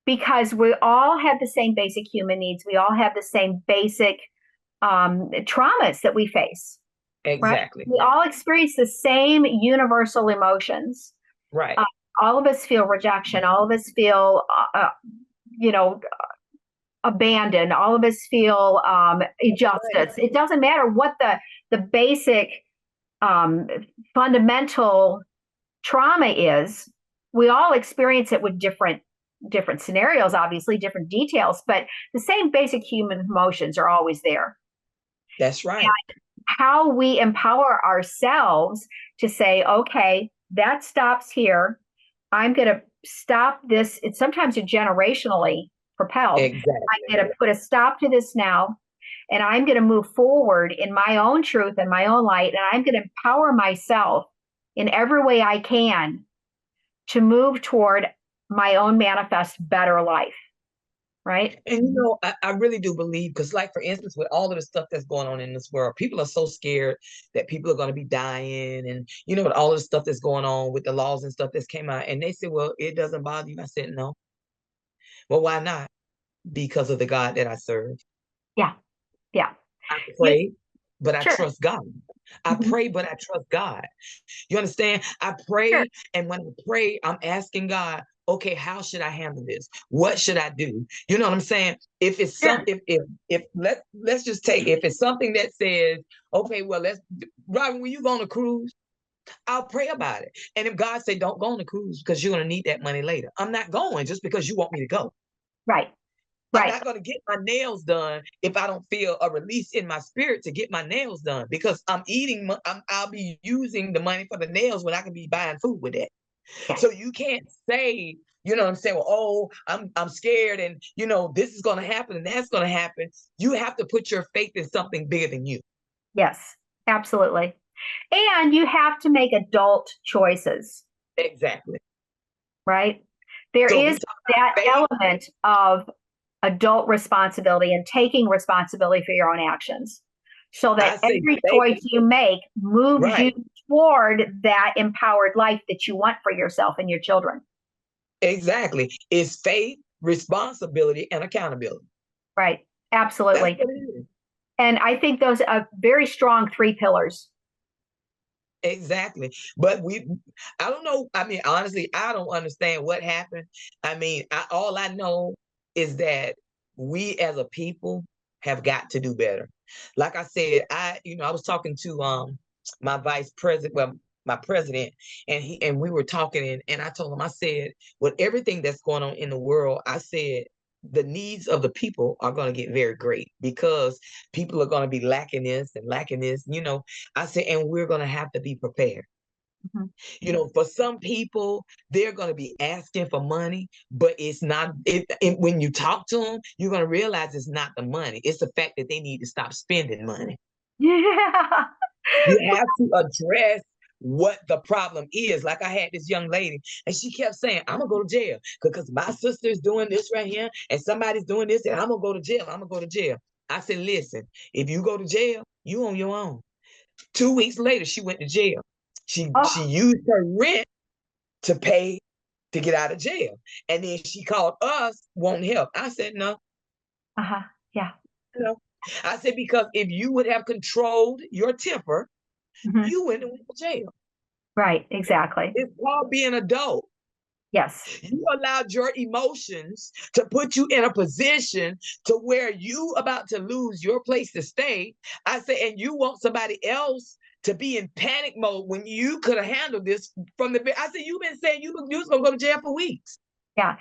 Because we all have the same basic human needs. We all have the same basic traumas that we face. Exactly. Right? We all experience the same universal emotions. Right. All of us feel rejection. All of us feel, abandoned. All of us feel injustice. Right. It doesn't matter what the basic fundamental trauma is. We all experience it with different scenarios, obviously, different details, but the same basic human emotions are always there. That's right. And how we empower ourselves to say, okay, that stops here. I'm going to stop this. It's sometimes generationally propelled. Exactly. I'm going to put a stop to this now, and I'm going to move forward in my own truth and my own light, and I'm going to empower myself in every way I can to move toward my own manifest better life. Right. And, I really do believe, because like, for instance, with all of the stuff that's going on in this world, people are so scared that people are going to be dying. And, with all of the stuff that's going on with the laws and stuff that's came out. And they said, well, it doesn't bother you. I said, no. Well, why not? Because of the God that I serve. Yeah. Yeah. I pray. but I Sure. trust God. I Mhm. pray, but I trust God. You understand? I pray, Sure. and when I pray, I'm asking God, okay, how should I handle this? What should I do? You know what I'm saying? If it's Sure. if let's just take, if it's something that says, okay, well, Robin, when you go on a cruise, I'll pray about it. And if God say, don't go on the cruise because you're gonna need that money later, I'm not going just because you want me to go. Right. I'm Right. not going to get my nails done if I don't feel a release in my spirit to get my nails done, because I'll be using the money for the nails when I can be buying food with that. Yes. So you can't say, you know what I'm saying? Well, oh, I'm scared, and this is going to happen and that's going to happen. You have to put your faith in something bigger than you. Yes, absolutely. And you have to make adult choices, Exactly. right? There So we is talk that about faith. element of adult responsibility and taking responsibility for your own actions, so I that say every faith, choice you make moves you right? toward that empowered life that you want for yourself and your children. Exactly. It's faith, responsibility, and accountability. Right. That's Absolutely. what it is. And I think those are very strong 3 pillars. Exactly. But I don't know. I mean, honestly, I don't understand what happened. I mean, all I know is that we as a people have got to do better. Like I said, I was talking to my vice president, well, my president, and we were talking, and I told him, I said, with everything that's going on in the world, I said the needs of the people are going to get very great, because people are going to be lacking this and lacking this, I said, and we're going to have to be prepared. Mhm. For some people, they're going to be asking for money, but it's not, when you talk to them, you're going to realize it's not the money. It's the fact that they need to stop spending money. Yeah. You have to address what the problem is. Like, I had this young lady, and she kept saying, I'm going to go to jail because my sister's doing this right here, and somebody's doing this, and I'm going to go to jail. I'm going to go to jail. I said, listen, if you go to jail, you on your own. 2 weeks later, she went to jail. She Oh, used her rent to pay to get out of jail. And then she called us wanting help. I said, no. uh-huh. Yeah. No. I said, because if you would have controlled your temper, Mhm. you wouldn't have went to jail. Right. Exactly. It's called being an adult. Yes. You allowed your emotions to put you in a position to where you about to lose your place to stay. I said, and you want somebody else to be in panic mode when you could have handled this from the. I said, you've been saying you was gonna go to jail for weeks. Yeah.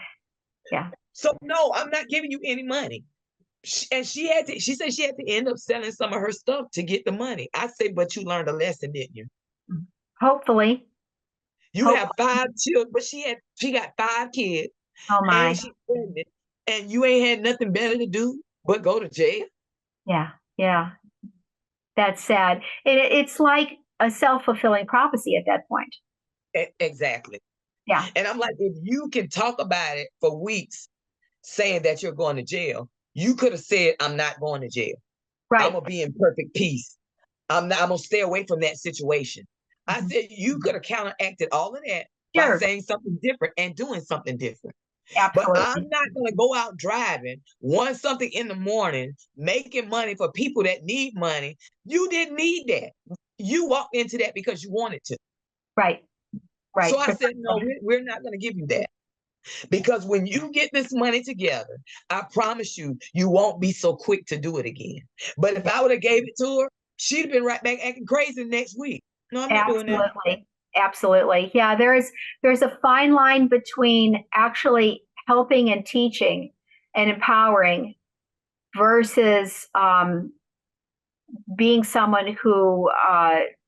Yeah. So no, I'm not giving you any money. And she said she had to end up selling some of her stuff to get the money. I say, but you learned a lesson, didn't you? Hopefully. You Hope. have 5 children, but she got 5 kids, Oh and my. she's pregnant, and you ain't had nothing better to do but go to jail. Yeah. Yeah. That's sad. It's like a self-fulfilling prophecy at that point. Exactly. Yeah. And I'm like, if you can talk about it for weeks saying that you're going to jail, you could have said, I'm not going to jail. I'm Right. gonna be in perfect peace. I'm gonna stay away from that situation. I Mhm. said, you could have counteracted all of that by Sure. saying something different and doing something different. But I'm Absolutely. not going to go out driving, one something in the morning, making money for people that need money. You didn't need that. You walked into that because you wanted to. Right. So Right. I said, no, we're not going to give you that. Because when you get this money together, I promise you, you won't be so quick to do it again. But if I would have gave it to her, she'd have been right back acting crazy next week. No, I'm not doing that. Absolutely. Absolutely. Yeah, there's a fine line between actually helping and teaching and empowering versus being someone who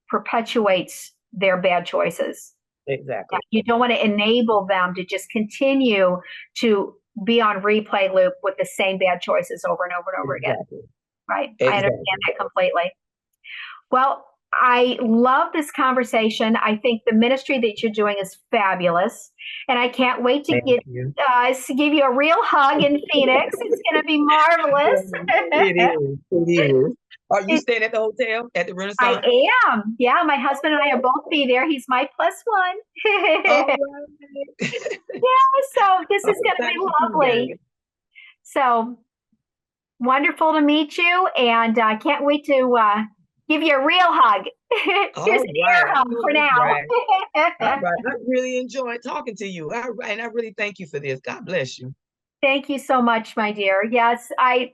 perpetuates their bad choices. Exactly. You don't want to enable them to just continue to be on replay loop with the same bad choices over and over and over again. Right. I Exactly. understand that completely. Well, I love this conversation. I think the ministry that you're doing is fabulous. And I can't wait to give you a real hug in Phoenix. It's going to be marvelous. It is. It is. Are you staying at the hotel at the I Renaissance? am. Yeah, my husband and I will both be there. He's my +1. All right. Yeah, so this is going to be lovely. So wonderful to meet you. And I can't wait to give you a real hug. All Here's an right. air hug for now. Right. All right. I really enjoyed talking to you. And I really thank you for this. God bless you. Thank you so much, my dear. Yes, I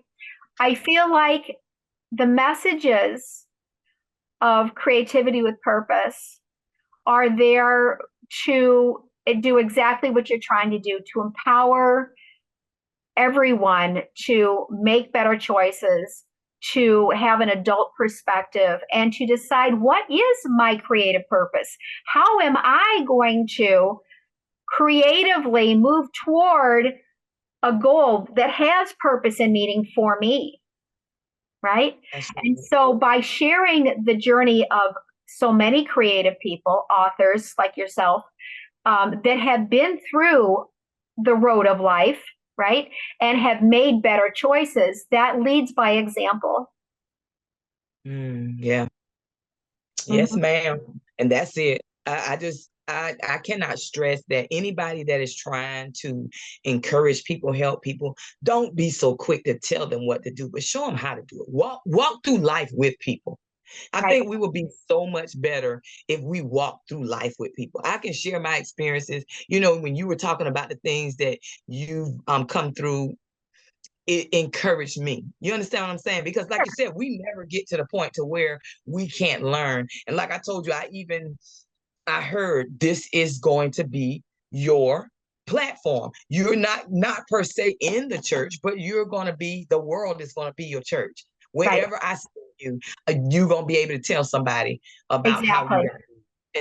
feel like the messages of creativity with purpose are there to do exactly what you're trying to do, to empower everyone to make better choices, to have an adult perspective, and to decide what is my creative purpose. How am I going to creatively move toward a goal that has purpose and meaning for me? Right? And so by sharing the journey of so many creative people, authors like yourself, that have been through the road of life, right, and have made better choices, that leads by example. Yeah. Yes, ma'am. And that's it. I cannot stress that anybody that is trying to encourage people, help people, don't be so quick to tell them what to do, but show them how to do it. Walk through life with people. I think we will be so much better if we walk through life with people. I can share my experiences. You know, when you were talking about the things that you've come through, it encouraged me. You understand what I'm saying? Because like you said, we never get to the point to where we can't learn. And like I told you, I heard this is going to be your platform. You're not per se in the church, but you're going to be, the world is going to be your church. Wherever I see you, you're going to be able to tell somebody about how you got it.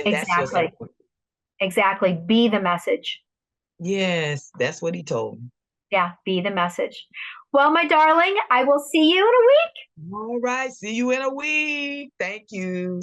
And that's just important. Exactly. Be the message. Yes, that's what he told me. Yeah, be the message. Well, my darling, I will see you in a week. All right. See you in a week. Thank you.